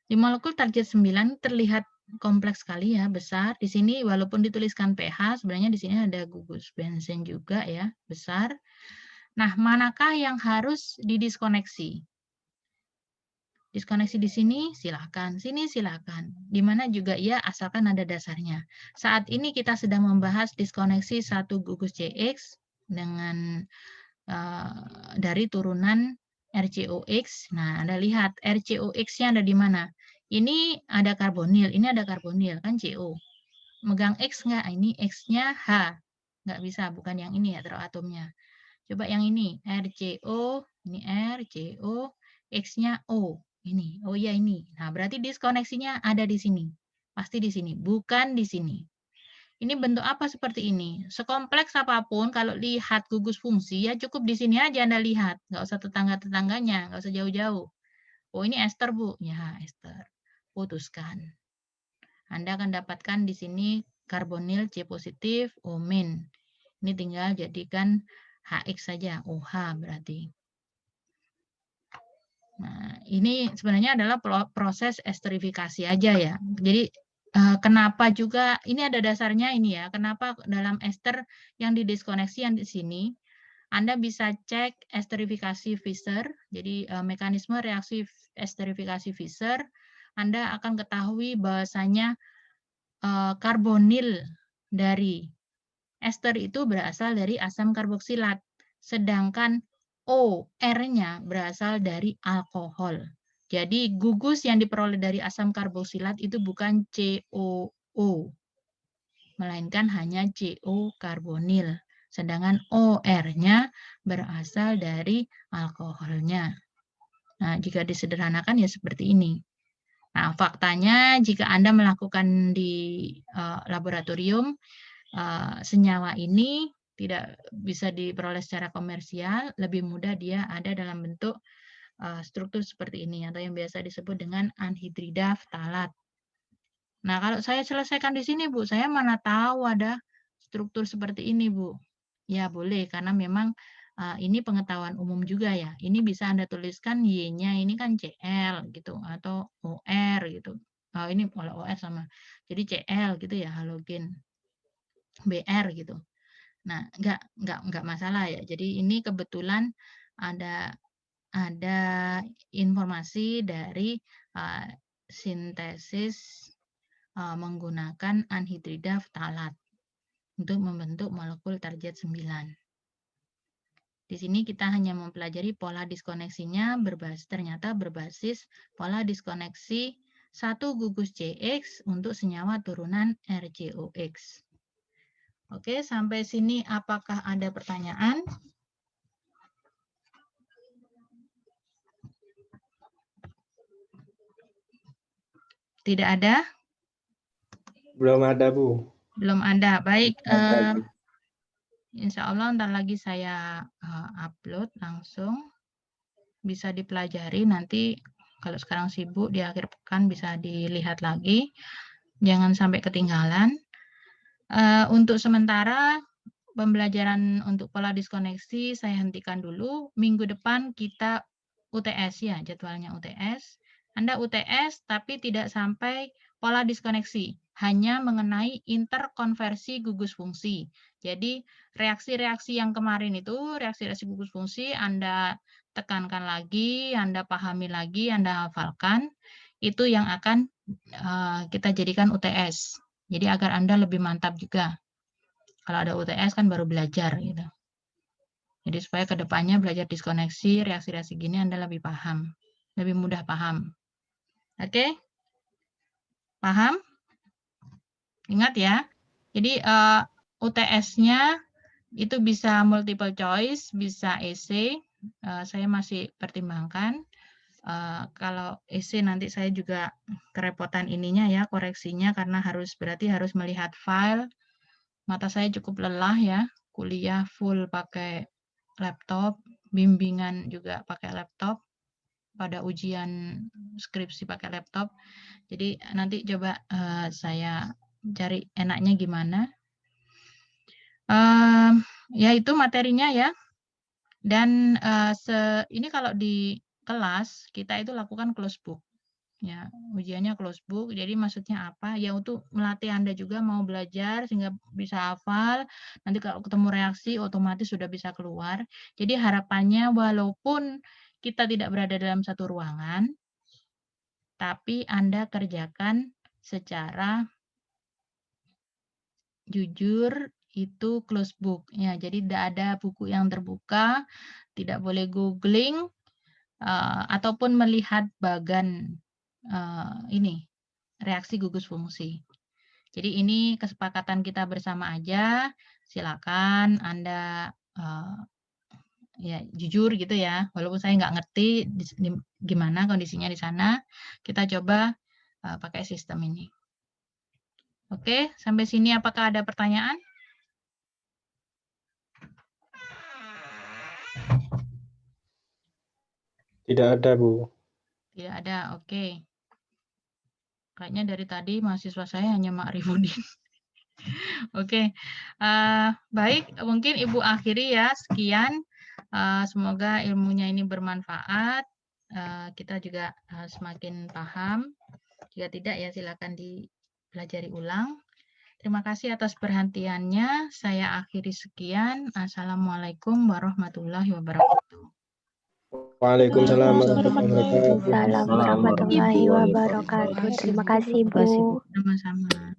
Di molekul target 9 terlihat kompleks sekali ya, besar. Di sini walaupun dituliskan pH, sebenarnya di sini ada gugus benzen juga ya, besar. Nah, manakah yang harus didiskoneksi? Diskoneksi di sini silahkan, sini silahkan. Di mana juga ya, asalkan ada dasarnya. Saat ini kita sedang membahas diskoneksi 1 gugus CX dengan dari turunan RCOX. Nah, Anda lihat RCOX-nya ada di mana? Ini ada karbonil, ini ada karbonil, kan CO. Megang X nggak? Ini X-nya H. Nggak bisa, bukan yang ini ya, atomnya. Coba yang ini, RCO, ini RCO, X-nya O. Ini, oh ya ini. Nah, berarti diskoneksinya ada di sini. Pasti di sini, bukan di sini. Ini bentuk apa seperti ini? Sekompleks apapun, kalau lihat gugus fungsi, ya cukup di sini aja Anda lihat. Nggak usah tetangga-tetangganya, nggak usah jauh-jauh. Oh, ini ester, Bu. Ya, ester. Putuskan. Anda akan dapatkan di sini karbonil C positif, O-. Ini tinggal jadikan HX saja, OH berarti. Nah, ini sebenarnya adalah proses esterifikasi aja ya. Jadi kenapa juga ini ada dasarnya ini ya. Kenapa dalam ester yang didiskoneksi yang di sini Anda bisa cek esterifikasi Fischer. Jadi mekanisme reaksi esterifikasi Fischer Anda akan ketahui bahwasanya karbonil dari ester itu berasal dari asam karboksilat. Sedangkan OR-nya berasal dari alkohol. Jadi gugus yang diperoleh dari asam karboksilat itu bukan COO, melainkan hanya CO karbonil. Sedangkan OR-nya berasal dari alkoholnya. Nah, jika disederhanakan ya seperti ini. Nah, faktanya jika Anda melakukan di laboratorium, senyawa ini tidak bisa diperoleh secara komersial, lebih mudah dia ada dalam bentuk struktur seperti ini atau yang biasa disebut dengan anhidrida ftalat. Nah, kalau saya selesaikan di sini, Bu, saya mana tahu ada struktur seperti ini, Bu. Ya, boleh, karena memang ini pengetahuan umum juga ya. Ini bisa Anda tuliskan Y-nya ini kan Cl gitu atau OR gitu. Ini kalau OR sama. Jadi Cl gitu ya, halogen. BR gitu. Nah, enggak masalah ya. Jadi ini kebetulan ada informasi dari sintesis menggunakan anhidrida ftalat untuk membentuk molekul target 9. Di sini kita hanya mempelajari pola diskoneksinya ternyata berbasis pola diskoneksi 1 gugus CX untuk senyawa turunan RCOX. Oke, sampai sini apakah ada pertanyaan? Tidak ada? Belum ada, Bu. Belum ada. Baik, insya Allah ntar lagi saya upload langsung. Bisa dipelajari nanti. Kalau sekarang sibuk, di akhir pekan bisa dilihat lagi. Jangan sampai ketinggalan. Untuk sementara pembelajaran untuk pola diskoneksi saya hentikan dulu. Minggu depan kita UTS ya, jadwalnya UTS. Anda UTS tapi tidak sampai pola diskoneksi, hanya mengenai interkonversi gugus fungsi. Jadi reaksi-reaksi yang kemarin itu, reaksi-reaksi gugus fungsi Anda tekankan lagi, Anda pahami lagi, Anda hafalkan, itu yang akan kita jadikan UTS. Jadi agar Anda lebih mantap juga. Kalau ada UTS kan baru belajar gitu. Jadi supaya kedepannya belajar diskoneksi, reaksi-reaksi gini Anda lebih paham, lebih mudah paham. Oke? Paham? Ingat ya. Jadi UTS-nya itu bisa multiple choice, bisa essay. Saya masih pertimbangkan. Kalau essay nanti saya juga kerepotan ininya ya, koreksinya karena berarti harus melihat file. Mata saya cukup lelah ya, kuliah full pakai laptop, bimbingan juga pakai laptop, pada ujian skripsi pakai laptop. Jadi nanti coba saya cari enaknya gimana. Ya itu materinya ya. Dan ini kalau di kelas kita itu lakukan close book. Ya, ujiannya close book. Jadi maksudnya apa? Ya untuk melatih Anda juga mau belajar sehingga bisa hafal. Nanti kalau ketemu reaksi otomatis sudah bisa keluar. Jadi harapannya walaupun kita tidak berada dalam satu ruangan, tapi Anda kerjakan secara jujur itu close book. Ya, jadi tidak ada buku yang terbuka, tidak boleh googling ataupun melihat bagan ini reaksi gugus fungsi. Jadi ini kesepakatan kita bersama aja. Silakan Anda ya jujur gitu ya. Walaupun saya nggak ngerti gimana kondisinya di sana, kita coba pakai sistem ini. Oke, sampai sini apakah ada pertanyaan? Tidak ada, Bu. Tidak ada, oke. Kayaknya dari tadi mahasiswa saya hanya Ma'rifudin. Oke, baik, mungkin Ibu akhiri ya, sekian. Semoga ilmunya ini bermanfaat. Kita juga semakin paham. Jika tidak ya silakan dipelajari ulang. Terima kasih atas perhatiannya. Saya akhiri sekian. Assalamualaikum warahmatullahi wabarakatuh. Waalaikumsalam warahmatullahi wabarakatuh. Waalaikumsalam warahmatullahi wabarakatuh. Terima kasih, Bu. Sama-sama.